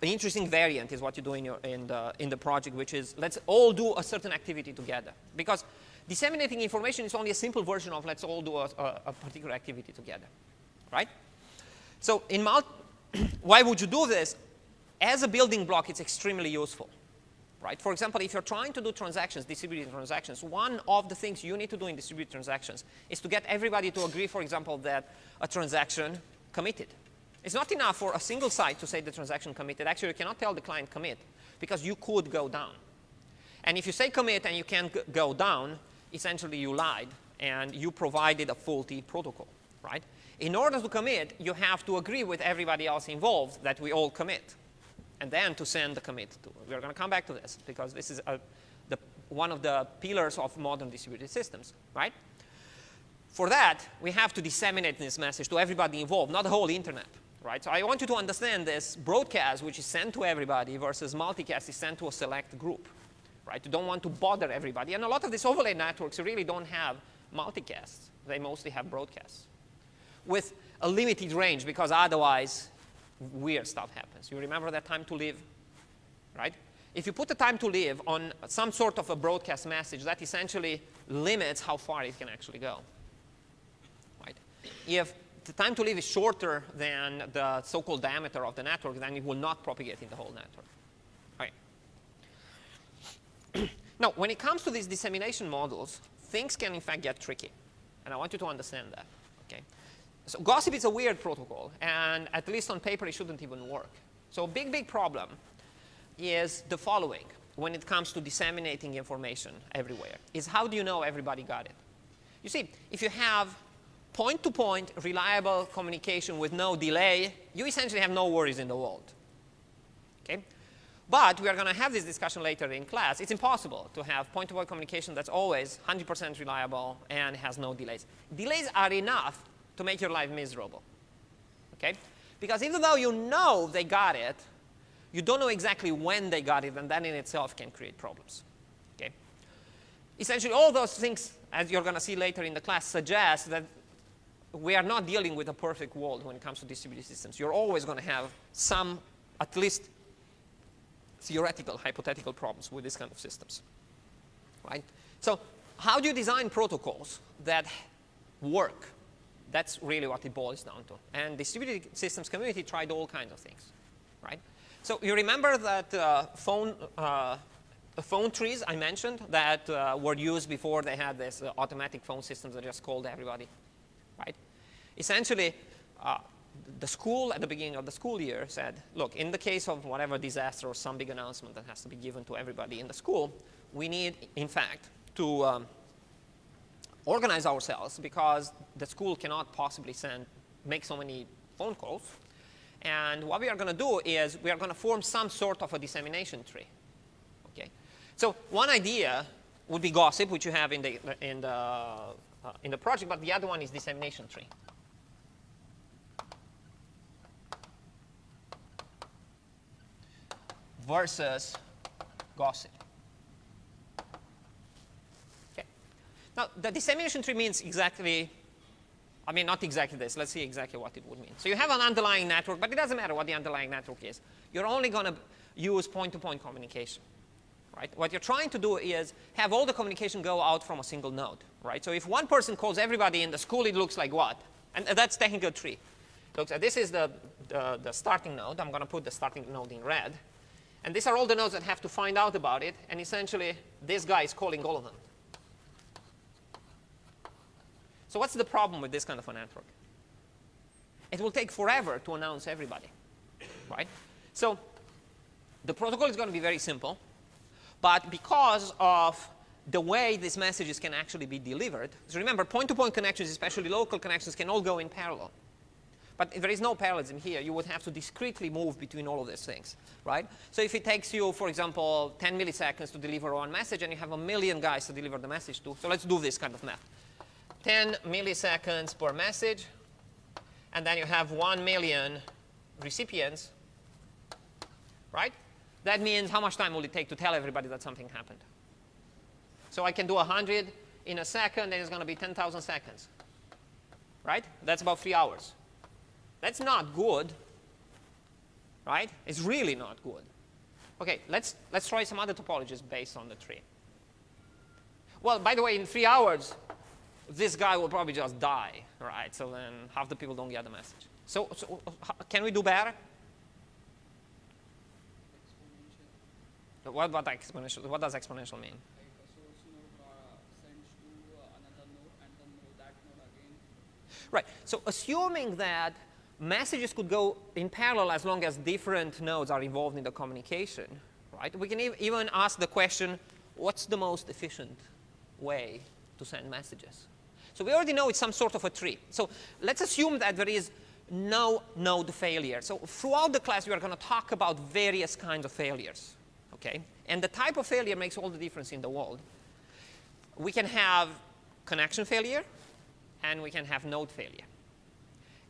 An interesting variant is what you do in the project, which is let's all do a certain activity together. Because disseminating information is only a simple version of let's all do a particular activity together, right? So why would you do this? As a building block, it's extremely useful, right? For example, if you're trying to do transactions, distributed transactions, one of the things you need to do in distributed transactions is to get everybody to agree, for example, that a transaction committed. It's not enough for a single site to say the transaction committed. Actually, you cannot tell the client commit because you could go down. And if you say commit and you can't go down, essentially you lied and you provided a faulty protocol, right? In order to commit, you have to agree with everybody else involved that we all commit, and then to send the commit to. We're going to come back to this because this is the one of the pillars of modern distributed systems, right? For that, we have to disseminate this message to everybody involved, not the whole internet, right? So I want you to understand this broadcast, which is sent to everybody, versus multicast is sent to a select group, right? You don't want to bother everybody. And a lot of these overlay networks really don't have multicasts. They mostly have broadcasts with a limited range, because otherwise weird stuff happens. You remember that time to live, right? If you put the time to live on some sort of a broadcast message, that essentially limits how far it can actually go. Right? If the time to live is shorter than the so-called diameter of the network, then it will not propagate in the whole network. Right. Now, when it comes to these dissemination models, things can in fact get tricky. And I want you to understand that. Okay? So gossip is a weird protocol, and at least on paper, it shouldn't even work. So a big, big problem is the following when it comes to disseminating information everywhere, is how do you know everybody got it? You see, if you have point-to-point reliable communication with no delay, you essentially have no worries in the world. Okay? But we are going to have this discussion later in class. It's impossible to have point-to-point communication that's always 100% reliable and has no delays. Delays are enough to make your life miserable. Okay? Because even though you know they got it, you don't know exactly when they got it, and that in itself can create problems. Okay? Essentially, all those things, as you're going to see later in the class, suggest that we are not dealing with a perfect world when it comes to distributed systems. You're always going to have some, at least theoretical, hypothetical problems with this kind of systems. Right? So how do you design protocols that work? That's really what it boils down to. And distributed systems community tried all kinds of things. Right? So you remember that phone trees I mentioned that were used before they had this automatic phone systems that just called everybody, right? Essentially, the school at the beginning of the school year said, look, in the case of whatever disaster or some big announcement that has to be given to everybody in the school, we need, in fact, to organize ourselves, because the school cannot possibly make so many phone calls. And what we are going to do is we are going to form some sort of a dissemination tree. Okay? So one idea would be gossip, which you have in the project, but the other one is dissemination tree. Versus gossip. Okay. Now, the dissemination tree means exactly, I mean, not exactly this. Let's see exactly what it would mean. So you have an underlying network, but it doesn't matter what the underlying network is. You're only going to use point-to-point communication. Right? What you're trying to do is have all the communication go out from a single node. Right? So if one person calls everybody in the school, it looks like what? And that's technical tree. Looks like this is the starting node. I'm going to put the starting node in red. And these are all the nodes that have to find out about it. And essentially, this guy is calling all of them. So what's the problem with this kind of a network? It will take forever to announce everybody, right? So the protocol is going to be very simple. But because of the way these messages can actually be delivered, so remember, point-to-point connections, especially local connections, can all go in parallel. But if there is no parallelism here, you would have to discretely move between all of these things, right? So if it takes you, for example, 10 milliseconds to deliver one message, and you have 1 million guys to deliver the message to, so let's do this kind of math. 10 milliseconds per message, and then you have 1 million recipients, right? That means how much time will it take to tell everybody that something happened? So I can do 100 in a second, and it's going to be 10,000 seconds, right? That's about 3 hours. That's not good, right? It's really not good. OK, let's try some other topologies based on the tree. Well, by the way, in 3 hours, this guy will probably just die, right? So then half the people don't get the message. So can we do better? Exponential. What about exponential? What does exponential mean? Like a source node sends to another node, and then that node again. Right. So assuming that messages could go in parallel as long as different nodes are involved in the communication, right? We can even ask the question, what's the most efficient way to send messages? So we already know it's some sort of a tree. So let's assume that there is no node failure. So throughout the class, we are going to talk about various kinds of failures, okay? And the type of failure makes all the difference in the world. We can have connection failure, and we can have node failure.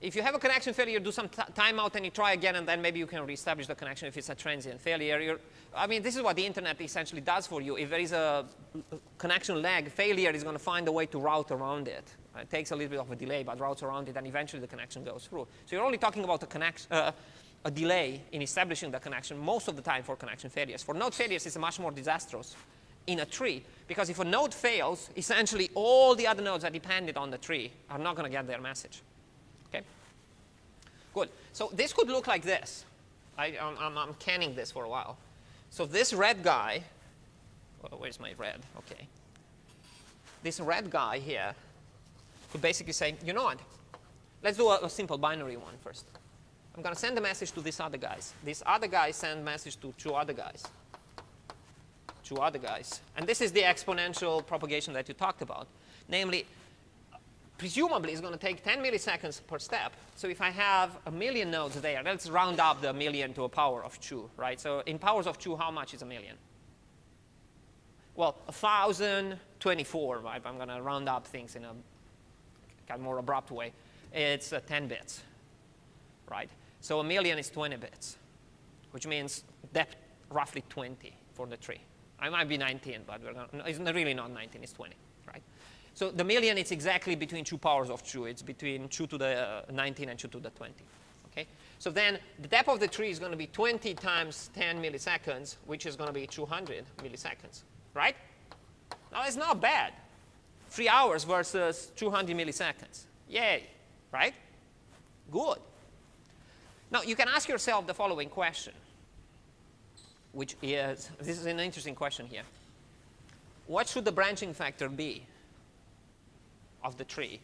If you have a connection failure, do some timeout and you try again, and then maybe you can reestablish the connection if it's a transient failure. I mean, this is what the internet essentially does for you. If there is a connection lag, failure is going to find a way to route around it. It takes a little bit of a delay, but routes around it, and eventually the connection goes through. So you're only talking about a delay in establishing the connection most of the time for connection failures. For node failures, it's much more disastrous in a tree, because if a node fails, essentially all the other nodes that depended on the tree are not going to get their message. Okay? Good. So this could look like this. I'm canning this for a while. So this red guy, oh, where's my red? Okay. This red guy here could basically say, you know what? Let's do a simple binary one first. I'm going to send a message to these other guys. These other guys send a message to two other guys. Two other guys. And this is the exponential propagation that you talked about. Namely, presumably it's going to take 10 milliseconds per step. So if I have a million nodes there, let's round up the million to a power of 2, right? So in powers of 2, how much is a million? Well, 1,024, right? I'm going to round up things in a kind of more abrupt way. It's 10 bits, right? So a million is 20 bits, which means depth roughly 20 for the tree. I might be 19, but it's really not 19, it's 20, right? So the million is exactly between 2 powers of 2. It's between 2 to the 19 and 2 to the 20, okay? So then the depth of the tree is going to be 20 times 10 milliseconds, which is going to be 200 milliseconds, right? Now, it's not bad. 3 hours versus 200 milliseconds. Yay, right? Good. Now, you can ask yourself the following question, which is, this is an interesting question here. What should the branching factor be of the tree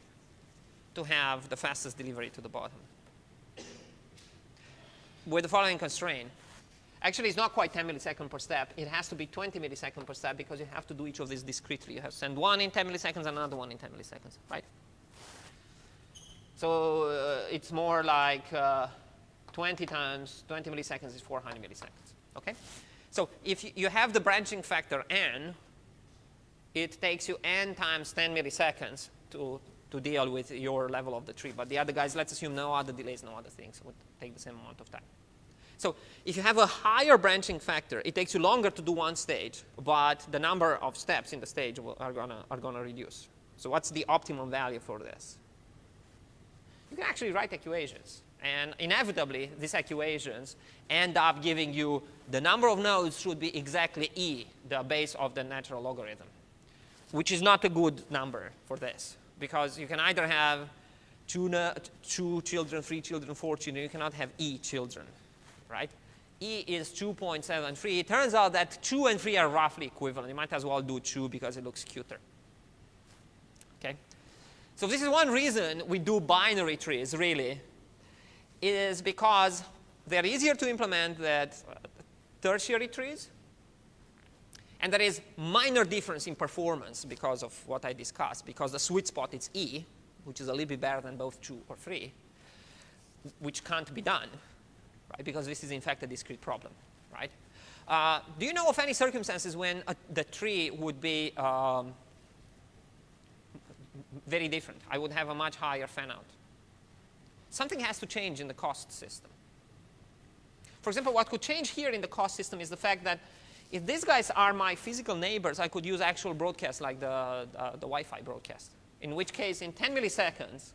to have the fastest delivery to the bottom? With the following constraint. Actually, it's not quite 10 milliseconds per step. It has to be 20 milliseconds per step, because you have to do each of these discretely. You have to send one in 10 milliseconds and another one in 10 milliseconds, right? So it's more like 20 times 20 milliseconds is 400 milliseconds, okay? So if you have the branching factor n, it takes you n times 10 milliseconds to deal with your level of the tree. But the other guys, let's assume no other delays, no other things, it would take the same amount of time. So if you have a higher branching factor, it takes you longer to do one stage, but the number of steps in the stage are gonna reduce. So what's the optimum value for this? You can actually write equations. And inevitably, these equations end up giving you the number of nodes should be exactly e, the base of the natural logarithm, which is not a good number for this, because you can either have 2 children, 3 children, 4 children. You cannot have e children, right? E is 2.73. It turns out that 2 and 3 are roughly equivalent. You might as well do 2 because it looks cuter. Okay? So this is one reason we do binary trees, really, is because they're easier to implement than tertiary trees. And there is minor difference in performance because of what I discussed, because the sweet spot is E, which is a little bit better than both 2 or 3, which can't be done, right? Because this is, in fact, a discrete problem, right? Do you know of any circumstances when the tree would be very different? I would have a much higher fan-out. Something has to change in the cost system. For example, what could change here in the cost system is the fact that if these guys are my physical neighbors, I could use actual broadcasts like the Wi-Fi broadcast, in which case in 10 milliseconds,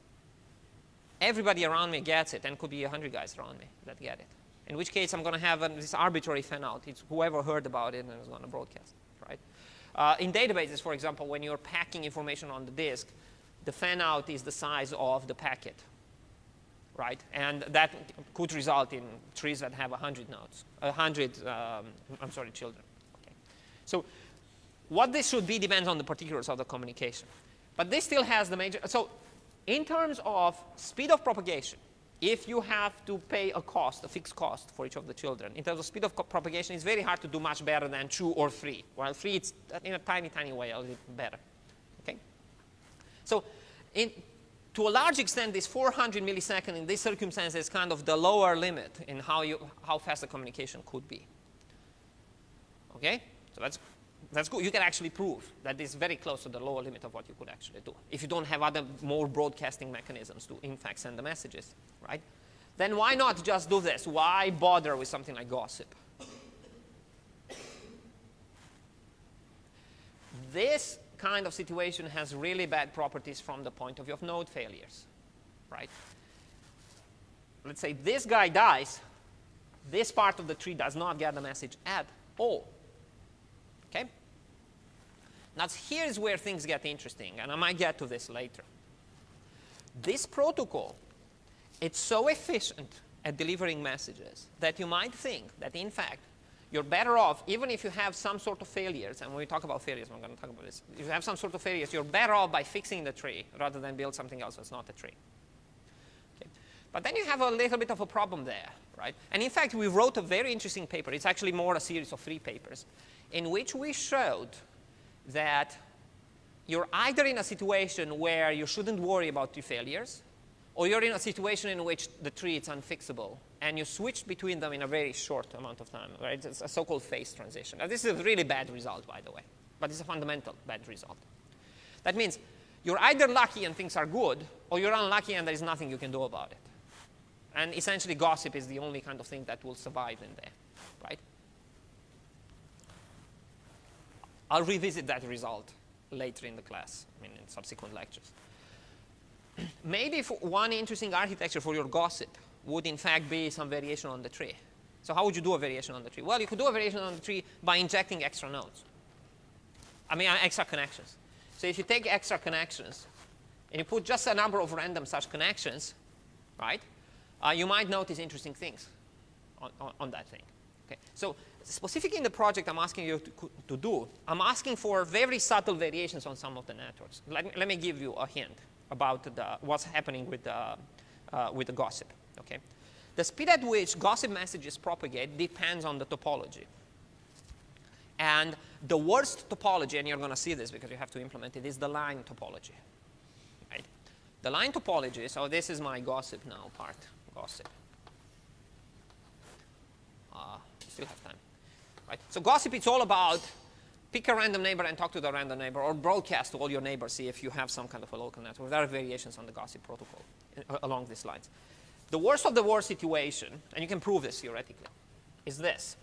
everybody around me gets it, and could be 100 guys around me that get it. In which case, I'm going to have this arbitrary fan-out. It's whoever heard about it and is going to broadcast, right? In databases, for example, when you're packing information on the disk, the fan-out is the size of the packet, right? And that could result in trees that have 100 nodes, children. Okay. So what this should be depends on the particulars of the communication. But this still has the major, so in terms of speed of propagation, if you have to pay a cost, a fixed cost for each of the children, in terms of speed of propagation, it's very hard to do much better than 2 or 3. While 3, it's in a tiny, tiny way a little better. Okay? So to a large extent, this 400 millisecond in this circumstance is kind of the lower limit in how fast the communication could be. Okay? So that's good. You can actually prove that this is very close to the lower limit of what you could actually do. If you don't have other more broadcasting mechanisms to in fact send the messages, right? Then why not just do this? Why bother with something like gossip? This kind of situation has really bad properties from the point of view of node failures, right? Let's say this guy dies. This part of the tree does not get the message at all. Okay? Now here's where things get interesting, and I might get to this later. This protocol, it's so efficient at delivering messages that you might think that, in fact, you're better off, even if you have some sort of failures, and when we talk about failures, I'm going to talk about this. If you have some sort of failures, you're better off by fixing the tree rather than build something else that's not a tree. Okay. But then you have a little bit of a problem there, right? And in fact, we wrote a very interesting paper. It's actually more a series of 3 papers in which we showed that you're either in a situation where you shouldn't worry about tree failures, or you're in a situation in which the tree is unfixable, and you switch between them in a very short amount of time, right? It's a so-called phase transition. Now, this is a really bad result, by the way, but it's a fundamental bad result. That means you're either lucky and things are good, or you're unlucky and there's nothing you can do about it. And essentially, gossip is the only kind of thing that will survive in there, right? I'll revisit that result later in the class, in subsequent lectures. Maybe one interesting architecture for your gossip would in fact be some variation on the tree. So how would you do a variation on the tree? Well, you could do a variation on the tree by injecting extra nodes. Extra connections. So if you take extra connections and you put just a number of random such connections, right, you might notice interesting things on that thing. Okay. So specifically in the project I'm asking you to do, I'm asking for very subtle variations on some of the networks. Let me give you a hint about what's happening with the gossip. Okay? The speed at which gossip messages propagate depends on the topology. And the worst topology, and you're going to see this because you have to implement it, is the line topology. Right? The line topology, so this is my gossip now part, gossip. Still have time. Right? So gossip, it's all about pick a random neighbor and talk to the random neighbor, or broadcast to all your neighbors, see if you have some kind of a local network. There are variations on the gossip protocol along these lines. The worst of the worst situation, and you can prove this theoretically, is this.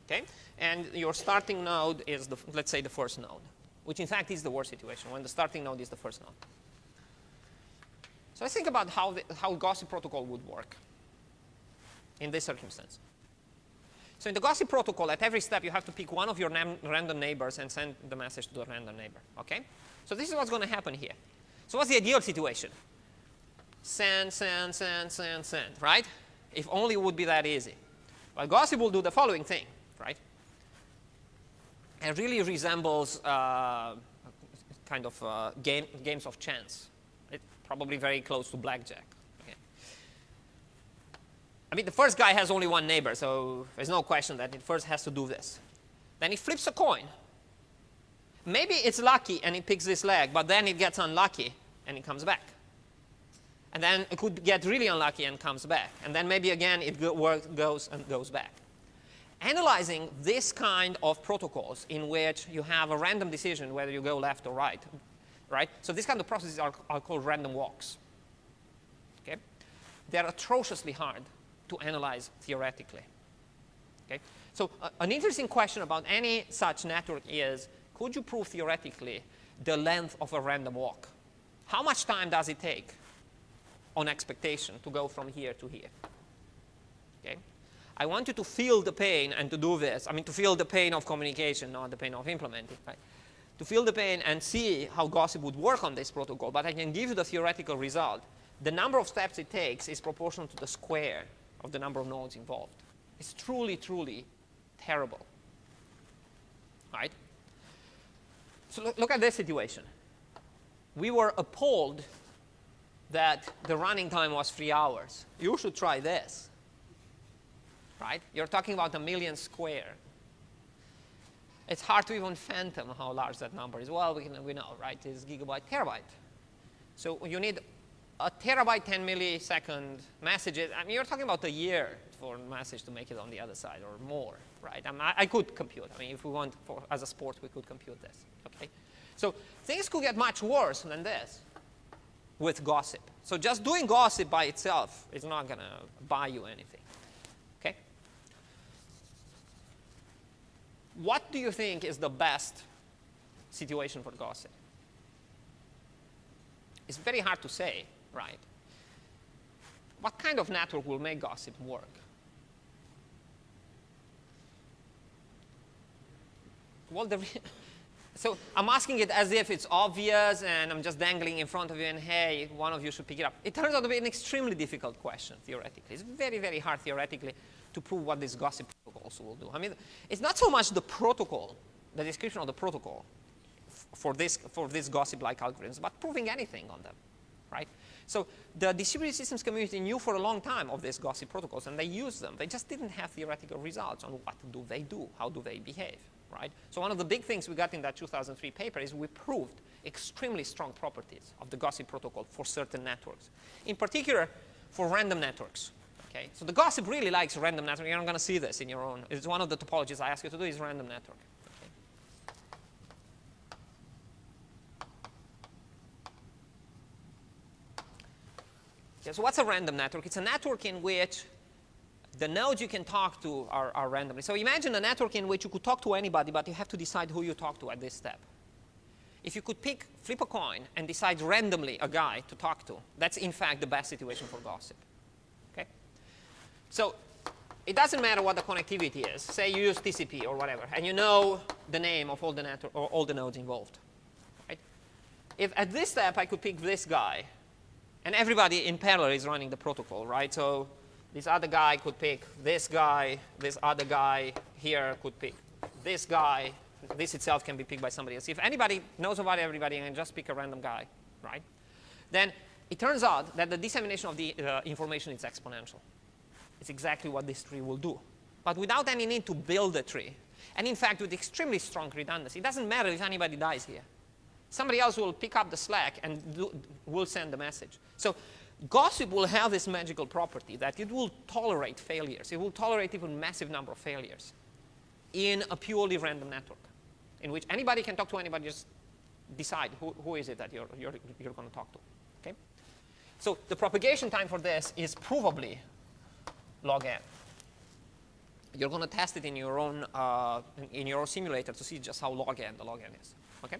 Okay? And your starting node is, let's say, the first node, which in fact is the worst situation, when the starting node is the first node. So let's think about how gossip protocol would work in this circumstance. So in the gossip protocol, at every step, you have to pick one of your random neighbors and send the message to the random neighbor. Okay? So this is what's going to happen here. So what's the ideal situation? Send, send, send, send, send, right? If only it would be that easy. But gossip will do the following thing, right? It really resembles kind of games of chance. It's probably very close to blackjack. I mean, the first guy has only one neighbor, so there's no question that it first has to do this. Then he flips a coin. Maybe it's lucky and it picks this leg, but then it gets unlucky and it comes back. And then it could get really unlucky and comes back. And then maybe again it goes and goes back. Analyzing this kind of protocols in which you have a random decision whether you go left or right, right? So these kind of processes are called random walks. Okay? They're atrociously hard to analyze theoretically. Okay? So an interesting question about any such network is, could you prove theoretically the length of a random walk? How much time does it take on expectation to go from here to here? Okay? I want you to feel the pain and to do this. I mean, to feel the pain of communication, not the pain of implementing. Right? To feel the pain and see how gossip would work on this protocol, but I can give you the theoretical result. The number of steps it takes is proportional to the square of the number of nodes involved. It's truly, truly terrible. Right? So look at this situation. We were appalled that the running time was 3 hours. You should try this. Right? You're talking about 1 million square. It's hard to even fathom how large that number is. Well, we know, right? It's gigabyte, terabyte. So you need a terabyte 10 millisecond messages, I mean, you're talking about a year for a message to make it on the other side or more, right? I could compute. I mean, if we want, as a sport, we could compute this, okay? So things could get much worse than this with gossip. So just doing gossip by itself is not going to buy you anything, okay? What do you think is the best situation for gossip? It's very hard to say, right? What kind of network will make gossip work? Well, so I'm asking it as if it's obvious and I'm just dangling in front of you and, hey, one of you should pick it up. It turns out to be an extremely difficult question, theoretically. It's very, very hard, theoretically, to prove what this gossip protocols will do. I mean, it's not so much the protocol, the description of the protocol for this gossip-like algorithms, but proving anything on them, right? So the distributed systems community knew for a long time of these gossip protocols, and they used them. They just didn't have theoretical results on what do they do, how do they behave, right? So one of the big things we got in that 2003 paper is we proved extremely strong properties of the gossip protocol for certain networks, in particular for random networks. Okay? So the gossip really likes random network. You're not going to see this in your own. It's one of the topologies I ask you to do is random network. Okay, so what's a random network? It's a network in which the nodes you can talk to are randomly. So imagine a network in which you could talk to anybody, but you have to decide who you talk to at this step. If you could flip a coin and decide randomly a guy to talk to, that's in fact the best situation for gossip. Okay? So it doesn't matter what the connectivity is. Say you use TCP or whatever, and you know the name of all the network or all the nodes involved. Right? If at this step I could pick this guy, and everybody in parallel is running the protocol, right? So this other guy could pick this guy, this other guy here could pick this guy. This itself can be picked by somebody else. If anybody knows about everybody and just pick a random guy, right? Then it turns out that the dissemination of the information is exponential. It's exactly what this tree will do. But without any need to build a tree. And in fact, with extremely strong redundancy. It doesn't matter if anybody dies here. Somebody else will pick up the slack and will send the message. So gossip will have this magical property that it will tolerate failures. It will tolerate even massive number of failures in a purely random network in which anybody can talk to anybody, just decide who is it that you're going to talk to. Okay? So the propagation time for this is provably log n. You're going to test it in your own simulator to see just how log n the log n is. Okay?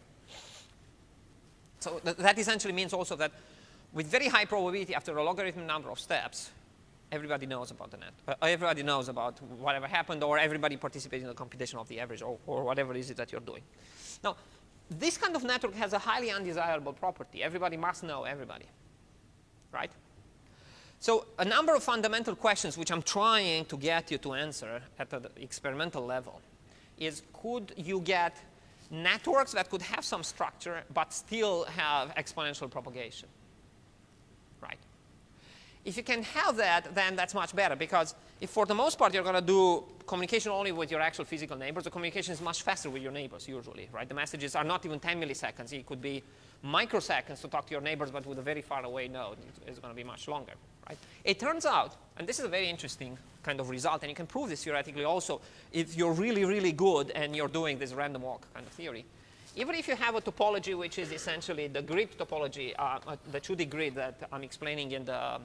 So that essentially means also that with very high probability, after a logarithm number of steps, everybody knows about the net. Everybody knows about whatever happened, or everybody participates in the computation of the average, or whatever it is that you're doing. Now, this kind of network has a highly undesirable property. Everybody must know everybody, right? So a number of fundamental questions which I'm trying to get you to answer at the experimental level is, could you get networks that could have some structure but still have exponential propagation, right? If you can have that, then that's much better, because if for the most part you're going to do communication only with your actual physical neighbors, the communication is much faster with your neighbors usually, right? The messages are not even 10 milliseconds. It could be microseconds to talk to your neighbors, but with a very far away node, it's going to be much longer, right? It turns out, and this is a very interesting kind of result, and you can prove this theoretically also if you're really, really good and you're doing this random walk kind of theory. Even if you have a topology which is essentially the grid topology, the 2D grid that I'm explaining in the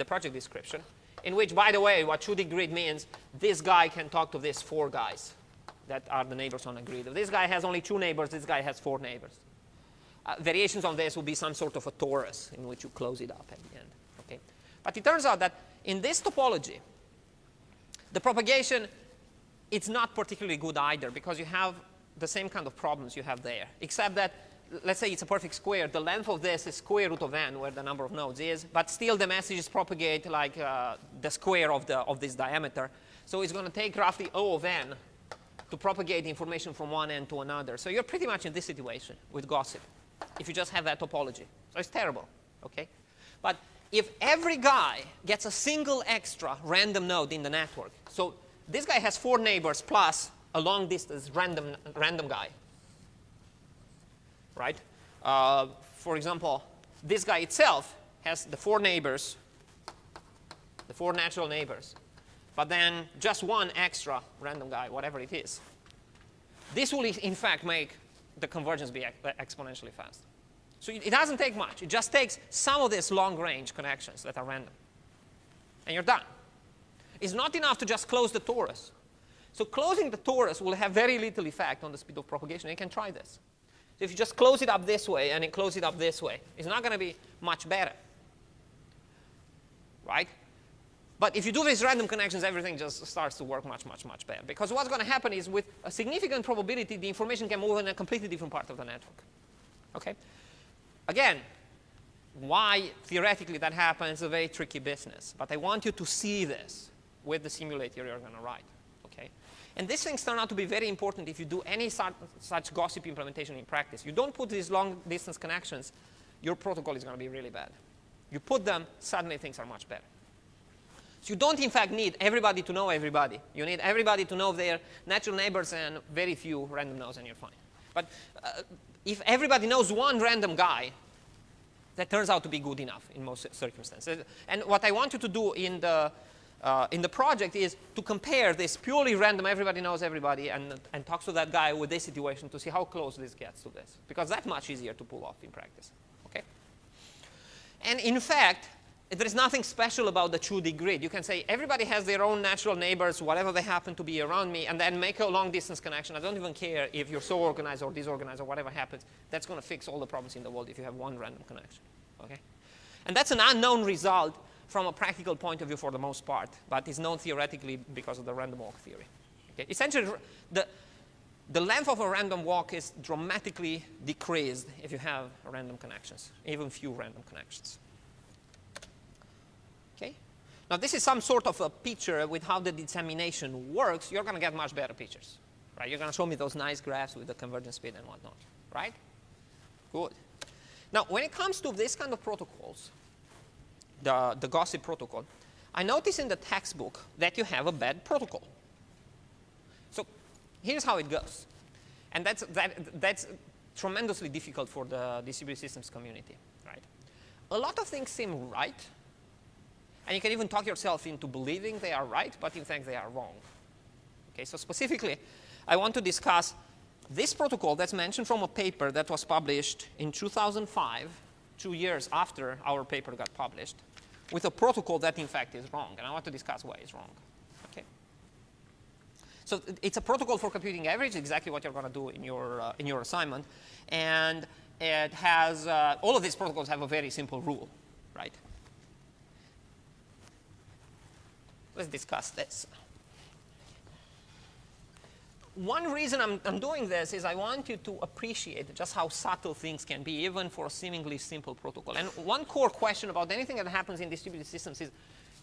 project description, in which, by the way, what 2D grid means, this guy can talk to these 4 guys that are the neighbors on a grid. If this guy has only 2 neighbors, this guy has 4 neighbors. Variations on this will be some sort of a torus in which you close it up at the end. Okay? But it turns out that in this topology, the propagation, it's not particularly good either, because you have the same kind of problems you have there, except that, let's say it's a perfect square. The length of this is square root of n, where the number of nodes is, but still the messages propagate like the square of this diameter. So it's going to take roughly O of n to propagate information from one end to another. So you're pretty much in this situation with gossip, if you just have that topology. So it's terrible, okay? But if every guy gets a single extra random node in the network, so this guy has 4 neighbors plus a long distance random guy, right? For example, this guy itself has the 4 neighbors, the 4 natural neighbors, but then just one extra random guy, whatever it is. This will, in fact, make the convergence be exponentially fast. So it doesn't take much. It just takes some of these long-range connections that are random. And you're done. It's not enough to just close the torus. So closing the torus will have very little effect on the speed of propagation. You can try this. So if you just close it up this way and then close it up this way, it's not going to be much better. Right? But if you do these random connections, everything just starts to work much, much, much better. Because what's going to happen is with a significant probability, the information can move in a completely different part of the network. Okay? Again, why theoretically that happens is a very tricky business. But I want you to see this with the simulator you're going to write. Okay? And these things turn out to be very important if you do any such gossip implementation in practice. You don't put these long-distance connections, your protocol is going to be really bad. You put them, suddenly things are much better. So you don't, in fact, need everybody to know everybody. You need everybody to know their natural neighbors and very few random nodes, and you're fine. But if everybody knows one random guy, that turns out to be good enough in most circumstances. And what I want you to do in the project is to compare this purely random, everybody knows everybody, and talks to that guy with this situation to see how close this gets to this. Because that's much easier to pull off in practice. Okay? And in fact, there is nothing special about the 2D grid. You can say everybody has their own natural neighbors, whatever they happen to be around me, and then make a long-distance connection. I don't even care if you're so organized or disorganized or whatever happens. That's going to fix all the problems in the world if you have one random connection. Okay? And that's an unknown result from a practical point of view for the most part, but it's known theoretically because of the random walk theory. Okay? Essentially, the length of a random walk is dramatically decreased if you have random connections, even few random connections. Okay? Now, this is some sort of a picture with how the dissemination works. You're going to get much better pictures. Right? You're going to show me those nice graphs with the convergence speed and whatnot. Right? Good. Now, when it comes to this kind of protocols, the gossip protocol, I notice in the textbook that you have a bad protocol. So here's how it goes. And that's tremendously difficult for the distributed systems community. Right? A lot of things seem right. And you can even talk yourself into believing they are right, but in fact they are wrong. Okay, so specifically, I want to discuss this protocol that's mentioned from a paper that was published in 2005, 2 years after our paper got published, with a protocol that in fact is wrong. And I want to discuss why it's wrong. Okay. So it's a protocol for computing average, exactly what you're going to do in your assignment. And it has, all of these protocols have a very simple rule, right? Let's discuss this. One reason I'm doing this is I want you to appreciate just how subtle things can be, even for a seemingly simple protocol. And one core question about anything that happens in distributed systems is,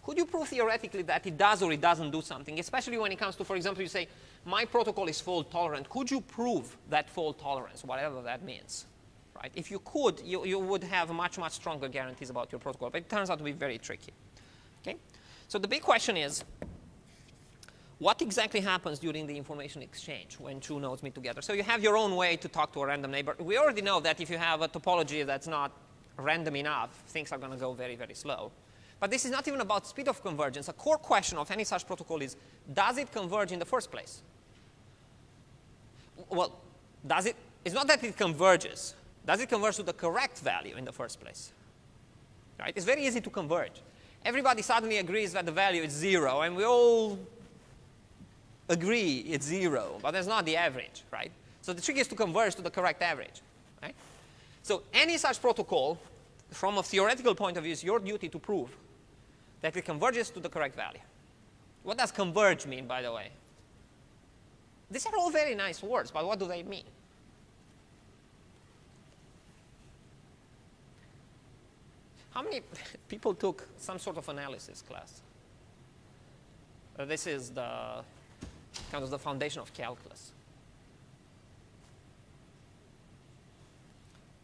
could you prove theoretically that it does or it doesn't do something? Especially when it comes to, for example, you say, my protocol is fault tolerant. Could you prove that fault tolerance, whatever that means? Right? If you could, you would have much, much stronger guarantees about your protocol. But it turns out to be very tricky. Okay? So the big question is, what exactly happens during the information exchange when two nodes meet together? So you have your own way to talk to a random neighbor. We already know that if you have a topology that's not random enough, things are going to go very, very slow. But this is not even about speed of convergence. A core question of any such protocol is, does it converge in the first place? Well, does it? It's not that it converges. Does it converge to the correct value in the first place? Right? It's very easy to converge. Everybody suddenly agrees that the value is 0, and we all agree it's 0, but that's not the average, right? So the trick is to converge to the correct average, right? So any such protocol, from a theoretical point of view, is your duty to prove that it converges to the correct value. What does converge mean, by the way? These are all very nice words, but what do they mean? How many people took some sort of analysis class? This is the kind of the foundation of calculus.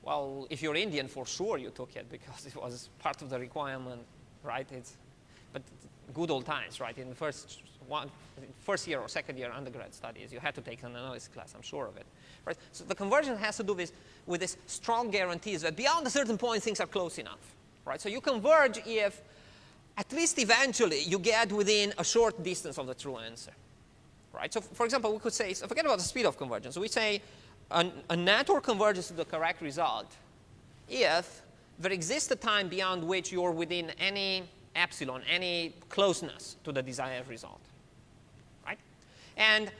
Well, if you're Indian, for sure you took it because it was part of the requirement, right? But good old times, right? In the first year or second year undergrad studies, you had to take an analysis class, I'm sure of it. Right? So the convergence has to do with this strong guarantees that beyond a certain point, things are close enough. Right? So you converge if, at least eventually, you get within a short distance of the true answer. Right? So for example, we could say, so forget about the speed of convergence. So we say a network converges to the correct result if there exists a time beyond which you're within any epsilon, any closeness to the desired result. Right? And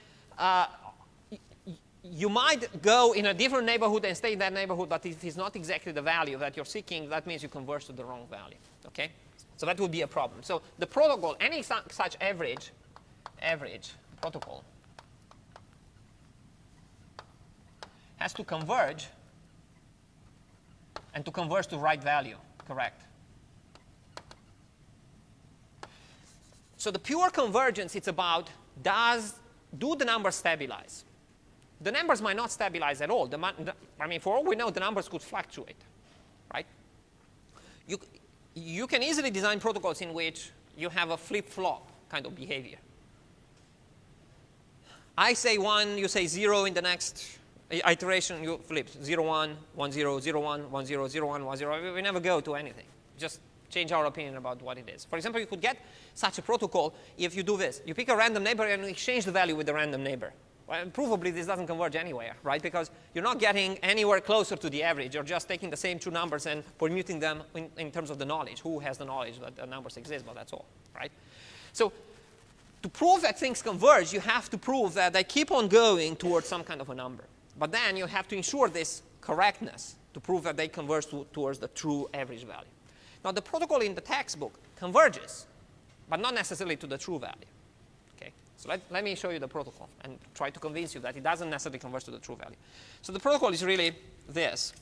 you might go in a different neighborhood and stay in that neighborhood, but if it's not exactly the value that you're seeking, that means you converge to the wrong value. Okay? So that would be a problem. So the protocol, any such average protocol has to converge and to converge to right value, correct? So the pure convergence, it's about do the numbers stabilize? The numbers might not stabilize at all. I mean, for all we know, the numbers could fluctuate, right? You can easily design protocols in which you have a flip-flop kind of behavior. I say 1, you say 0 in the next iteration, you flip 0, 1, 1, 0, 0, 1, 1, 0, 0, 1, 1, 0. We never go to anything. Just change our opinion about what it is. For example, you could get such a protocol if you do this. You pick a random neighbor and you exchange the value with the random neighbor. Well, provably, this doesn't converge anywhere, right? Because you're not getting anywhere closer to the average. You're just taking the same two numbers and permuting them in terms of the knowledge. Who has the knowledge that the numbers exist, but that's all, right? So to prove that things converge, you have to prove that they keep on going towards some kind of a number. But then you have to ensure this correctness to prove that they converge towards the true average value. Now, the protocol in the textbook converges, but not necessarily to the true value. Okay? So let me show you the protocol and try to convince you that it doesn't necessarily converge to the true value. So the protocol is really this.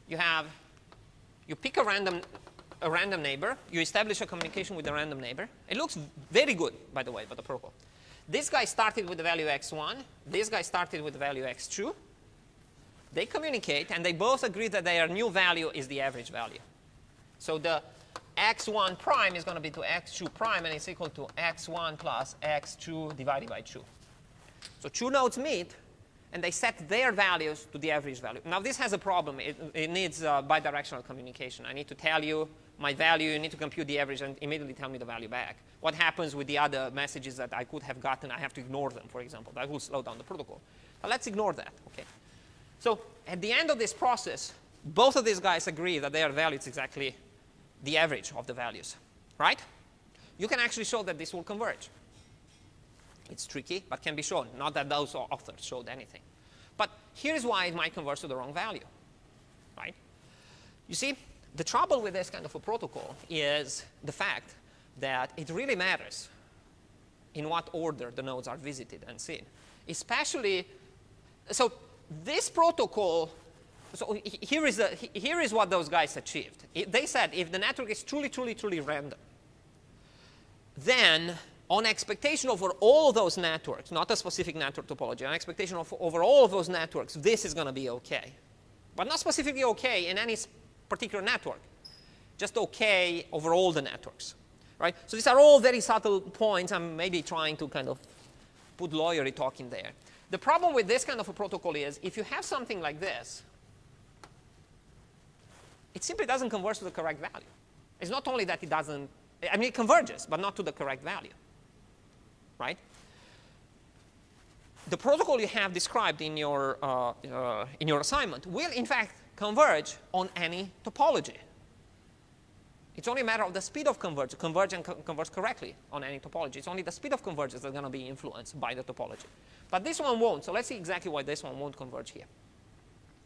You pick a random neighbor. You establish a communication with a random neighbor. It looks very good, by the way, by the protocol. This guy started with the value x1. This guy started with the value x2. They communicate, and they both agree that their new value is the average value. So the x1 prime is going to be to x2 prime, and it's equal to x1 plus x2 divided by 2. So two nodes meet, and they set their values to the average value. Now, this has a problem. It needs bidirectional communication. I need to tell you my value. You need to compute the average and immediately tell me the value back. What happens with the other messages that I could have gotten? I have to ignore them, for example. That will slow down the protocol. But let's ignore that. Okay. So at the end of this process, both of these guys agree that their value is exactly the average of the values, right? You can actually show that this will converge. It's tricky, but can be shown. Not that those authors showed anything. But here's why it might converge to the wrong value, right? You see, the trouble with this kind of a protocol is the fact that it really matters in what order the nodes are visited and seen. Especially, so this protocol, so here is what those guys achieved. They said if the network is truly, truly, truly random, then on expectation over all those networks, not a specific network topology, on expectation over all of those networks, this is going to be okay. But not specifically okay in any particular network, just okay over all the networks. Right? So these are all very subtle points. I'm maybe trying to kind of put lawyery talk in there. The problem with this kind of a protocol is if you have something like this, it simply doesn't converge to the correct value. It's not only that it doesn't, I mean, it converges, but not to the correct value. Right? The protocol you have described in your assignment will, in fact, converge on any topology. It's only a matter of the speed of converge and converge correctly on any topology. It's only the speed of convergence that's going to be influenced by the topology. But this one won't. So let's see exactly why this one won't converge here.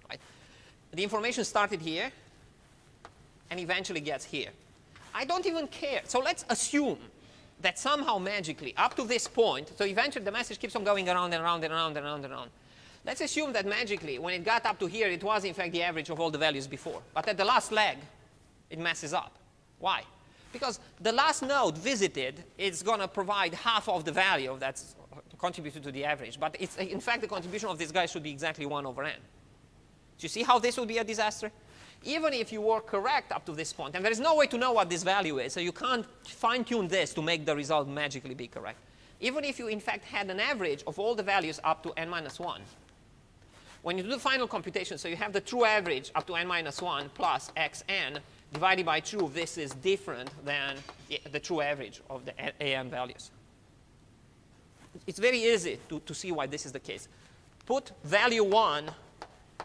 Right? The information started here and eventually gets here. I don't even care. So let's assume that somehow magically up to this point, so eventually the message keeps on going around and around and around and around and around. Let's assume that magically when it got up to here, it was in fact the average of all the values before. But at the last leg, it messes up. Why? Because the last node visited is going to provide half of the value that's contributed to the average. But it's, in fact, the contribution of this guy should be exactly 1 over n. Do you see how this will be a disaster? even if you were correct up to this point, and there is no way to know what this value is, so you can't fine-tune this to make the result magically be correct. Even if you, in fact, had an average of all the values up to n minus 1, when you do the final computation, so you have the true average up to n minus 1 plus xn divided by 2, this is different than the true average of the an values. It's very easy to see why this is the case. Put value 1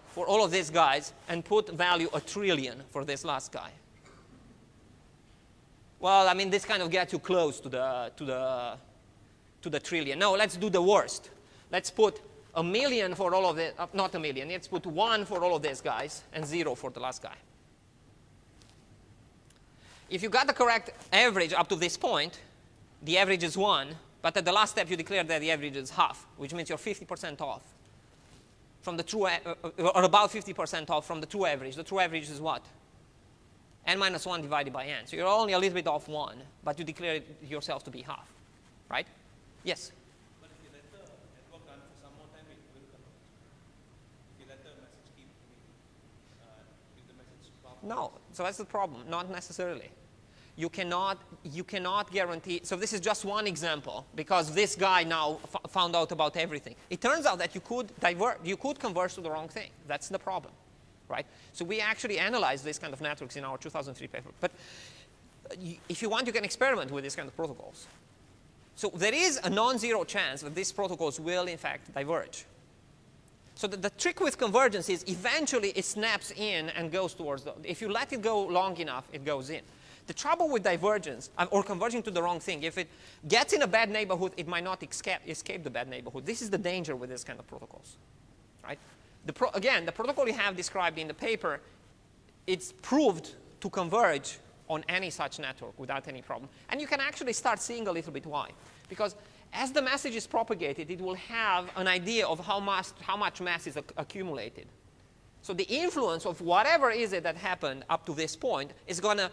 for all of these guys and put value 1 trillion for this last guy. Well, I mean, this kind of gets you close to the trillion. No, let's do the worst. Let's put 1 million for all of the, not 1 million, let's put 1 for all of these guys and 0 for the last guy. If you got the correct average up to this point, the average is 1, but at the last step you declare that the average is half, which means you're 50% off from the true, or about 50% off from the true average. The true average is what? N minus 1 divided by n. So you're only a little bit off 1, but you declare it yourself to be half, right? Yes? But if you let the network run for some more time, it will converge. If you let the message keep if the message stops. No, so that's the problem, not necessarily. You cannot guarantee, so this is just one example, because this guy now found out about everything. It turns out that you could converge to the wrong thing. That's the problem, right? So we actually analyzed this kind of networks in our 2003 paper. But if you want, you can experiment with these kind of protocols. So there is a non-zero chance that these protocols will, in fact, diverge. So the trick with convergence is eventually it snaps in and goes towards if you let it go long enough, it goes in. The trouble with divergence, or converging to the wrong thing, if it gets in a bad neighborhood, it might not escape the bad neighborhood. This is the danger with this kind of protocols, right? Again, the protocol you have described in the paper, it's proved to converge on any such network without any problem. And you can actually start seeing a little bit why. Because as the message is propagated, it will have an idea of how much mass is accumulated. So the influence of whatever is it that happened up to this point is going to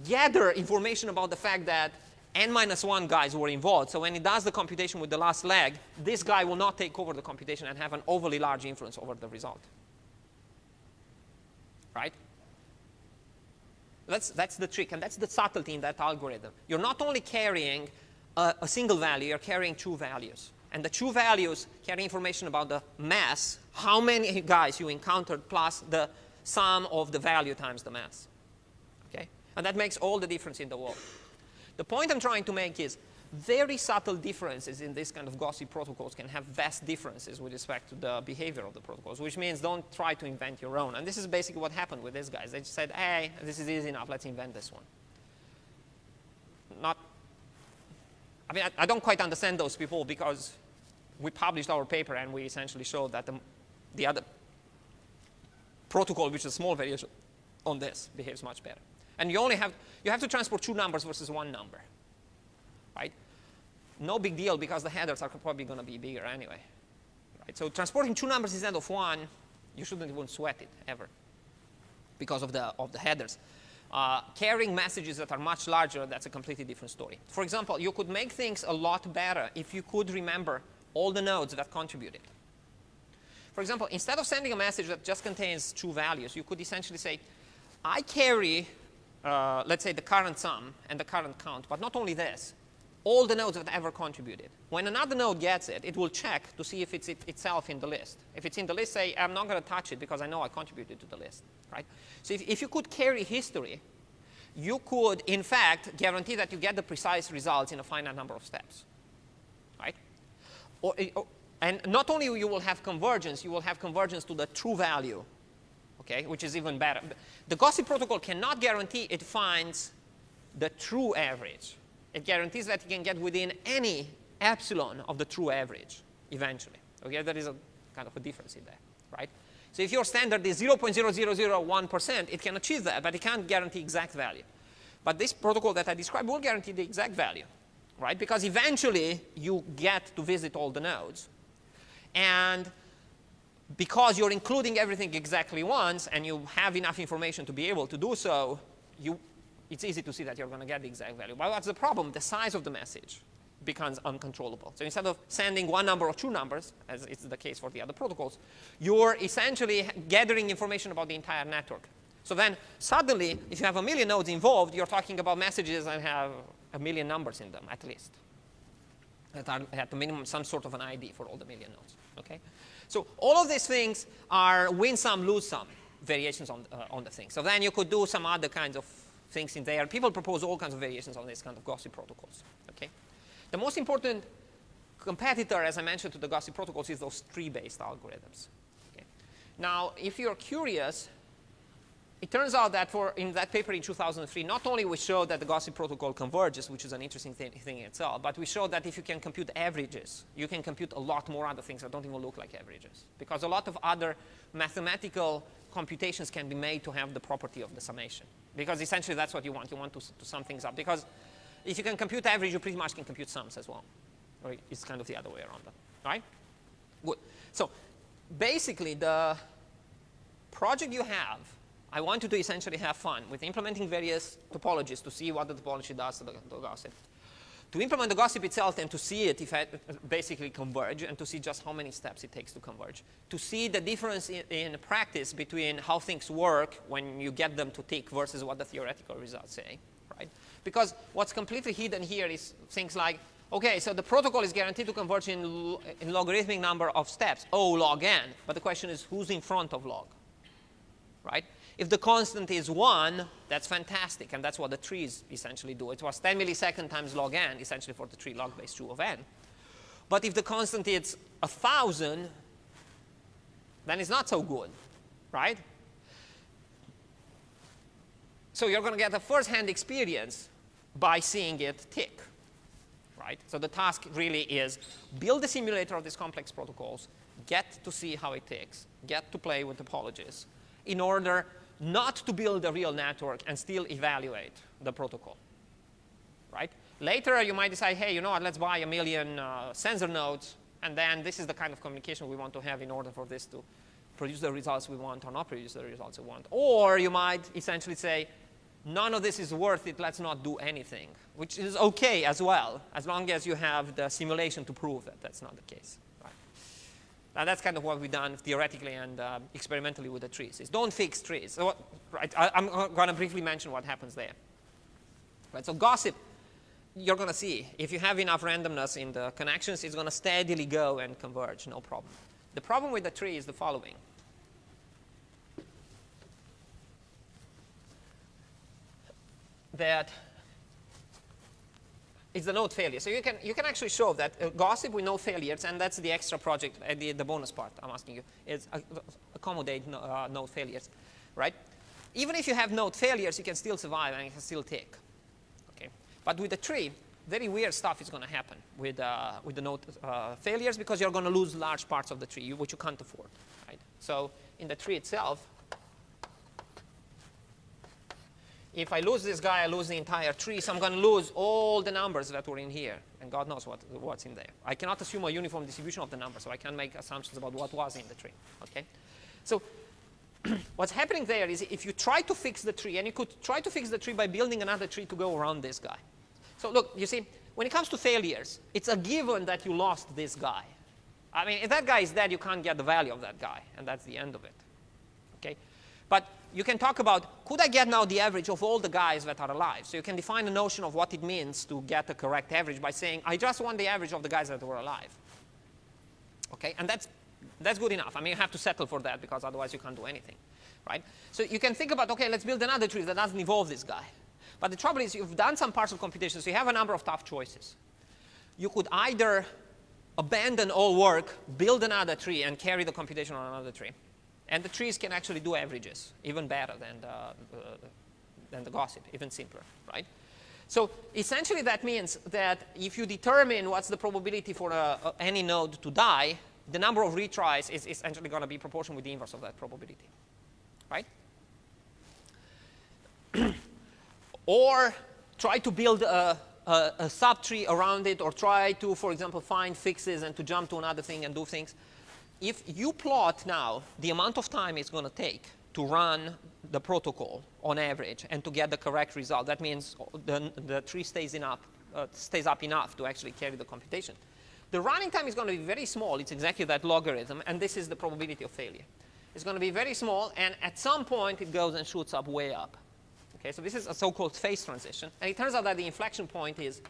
gather information about the fact that n minus 1 guys were involved. So when it does the computation with the last leg, this guy will not take over the computation and have an overly large influence over the result. Right? That's the trick, and that's the subtlety in that algorithm. You're not only carrying a single value, you're carrying 2 values. And the 2 values carry information about the mass, how many guys you encountered, plus the sum of the value times the mass. Okay? And that makes all the difference in the world. The point I'm trying to make is very subtle differences in this kind of gossip protocols can have vast differences with respect to the behavior of the protocols, which means don't try to invent your own. And this is basically what happened with these guys. They just said, hey, this is easy enough, let's invent this one. I don't quite understand those people, because we published our paper and we essentially showed that the other protocol, which is a small variation on this, behaves much better. And you have to transport 2 numbers versus 1 number, right? No big deal, because the headers are probably going to be bigger anyway, right? So transporting 2 numbers instead of 1, you shouldn't even sweat it ever because of the headers. Carrying messages that are much larger, that's a completely different story. For example, you could make things a lot better if you could remember all the nodes that contributed. For example, instead of sending a message that just contains 2 values, you could essentially say, I carry, let's say, the current sum and the current count, but not only this, all the nodes that ever contributed. When another node gets it, it will check to see if it's itself in the list. If it's in the list, say, I'm not going to touch it because I know I contributed to the list, right? So if you could carry history, you could, in fact, guarantee that you get the precise results in a finite number of steps, right? And not only you will have convergence, you will have convergence to the true value, okay, which is even better. The gossip protocol cannot guarantee it finds the true average. It guarantees that you can get within any epsilon of the true average eventually. Okay, there is a kind of a difference in there, right? So if your standard is 0.0001%, it can achieve that, but it can't guarantee exact value. But this protocol that I described will guarantee the exact value, right? Because eventually you get to visit all the nodes. And because you're including everything exactly once and you have enough information to be able to do so, it's easy to see that you're going to get the exact value. But what's the problem? The size of the message. becomes uncontrollable. So instead of sending one number or two numbers, as is the case for the other protocols, you're essentially gathering information about the entire network. So then suddenly, if you have a million nodes involved, you're talking about messages that have a million numbers in them, at least. That are at the minimum some sort of an ID for all the million nodes. Okay? So all of these things are win some, lose some variations on the thing. So then you could do some other kinds of things in there. People propose all kinds of variations on these kind of gossip protocols. Okay? The most important competitor, as I mentioned, to the gossip protocols is those tree-based algorithms. Okay? Now, if you're curious, it turns out that in that paper in 2003, not only we showed that the gossip protocol converges, which is an interesting thing in itself, but we showed that if you can compute averages, you can compute a lot more other things that don't even look like averages. Because a lot of other mathematical computations can be made to have the property of the summation. Because essentially that's what you want. You want to sum things up. Because if you can compute average, you pretty much can compute sums as well. Or it's kind of the other way around. Right? Good. So basically, the project you have, I want you to essentially have fun with implementing various topologies to see what the topology does to the gossip. To implement the gossip itself and to see it basically converge and to see just how many steps it takes to converge. To see the difference in practice between how things work when you get them to tick versus what the theoretical results say. Right? Because what's completely hidden here is things like, okay, so the protocol is guaranteed to converge in logarithmic number of steps, O log n. But the question is, who's in front of log? Right? If the constant is 1, that's fantastic, and that's what the trees essentially do. It was 10 milliseconds times log n, essentially for the tree log base 2 of n. But if the constant is 1,000, then it's not so good, right? So you're going to get a first-hand experience by seeing it tick, right? So the task really is build a simulator of these complex protocols, get to see how it ticks, get to play with topologies, in order not to build a real network and still evaluate the protocol, right? Later, you might decide, hey, you know what, let's buy 1 million sensor nodes, and then this is the kind of communication we want to have in order for this to produce the results we want or not produce the results we want. Or you might essentially say, none of this is worth it, let's not do anything, which is OK as well, as long as you have the simulation to prove that that's not the case. And that's kind of what we've done theoretically and experimentally with the trees. Is don't fix trees. So right, I'm going to briefly mention what happens there. Right, so gossip, you're going to see, if you have enough randomness in the connections, it's going to steadily go and converge, no problem. The problem with the tree is the following. That it's the node failure. So you can actually show that gossip with node failures, and that's the extra project, the bonus part I'm asking you, is accommodate node failures, right? Even if you have node failures, you can still survive and you can still tick. Okay? But with the tree, very weird stuff is going to happen with the node failures because you're going to lose large parts of the tree, which you can't afford, right? So in the tree itself, if I lose this guy, I lose the entire tree, so I'm going to lose all the numbers that were in here, and God knows what's in there. I cannot assume a uniform distribution of the numbers, so I can't make assumptions about what was in the tree. Okay? So what's happening there is if you try to fix the tree, and you could try to fix the tree by building another tree to go around this guy. So look, you see, when it comes to failures, it's a given that you lost this guy. I mean, if that guy is dead, you can't get the value of that guy, and that's the end of it. Okay? But you can talk about, could I get now the average of all the guys that are alive? So you can define a notion of what it means to get a correct average by saying, I just want the average of the guys that were alive. Okay? And that's good enough. I mean, you have to settle for that because otherwise you can't do anything. Right? So you can think about, okay, let's build another tree that doesn't involve this guy. But the trouble is you've done some partial computations, so you have a number of tough choices. You could either abandon all work, build another tree, and carry the computation on another tree. And the trees can actually do averages, even better than the gossip, even simpler, right? So essentially that means that if you determine what's the probability for any node to die, the number of retries is essentially going to be proportional with the inverse of that probability, right? Or try to build a subtree around it, or try to, for example, find fixes and to jump to another thing and do things. If you plot now the amount of time it's going to take to run the protocol on average and to get the correct result, that means the tree stays stays up enough to actually carry the computation. The running time is going to be very small. It's exactly that logarithm, and this is the probability of failure. It's going to be very small, and at some point it goes and shoots up way up. Okay, so this is a so-called phase transition, and it turns out that the inflection point is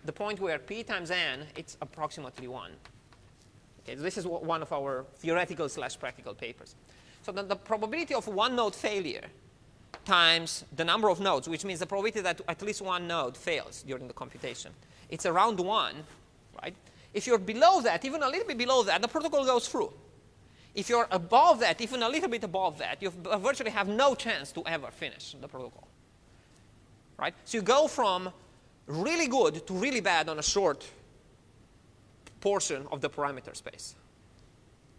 the point where p times n, it's approximately 1. Okay, so this is one of our theoretical / practical papers. So the probability of one node failure times the number of nodes, which means the probability that at least one node fails during the computation, it's around 1, right? If you're below that, even a little bit below that, the protocol goes through. If you're above that, even a little bit above that, you virtually have no chance to ever finish the protocol, right? So you go from really good to really bad on a short portion of the parameter space,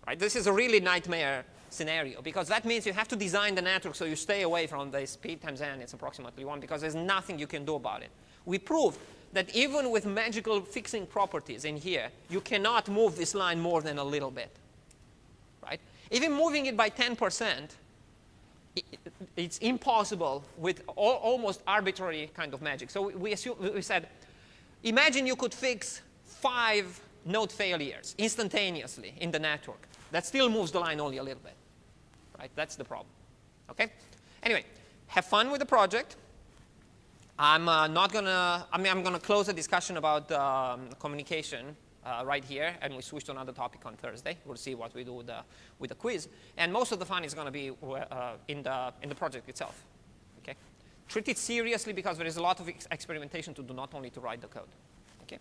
right? This is a really nightmare scenario, because that means you have to design the network so you stay away from this p times n, it's approximately 1, because there's nothing you can do about it. We proved that even with magical fixing properties in here, you cannot move this line more than a little bit, right? Even moving it by 10%, it's impossible with almost arbitrary kind of magic. So we said, imagine you could fix 5 node failures instantaneously in the network. That still moves the line only a little bit, right? That's the problem, okay? Anyway, have fun with the project. I'm going to close the discussion about communication right here, and we switch to another topic on Thursday. We'll see what we do with the quiz. And most of the fun is going to be in the project itself, okay? Treat it seriously, because there is a lot of experimentation to do, not only to write the code, okay?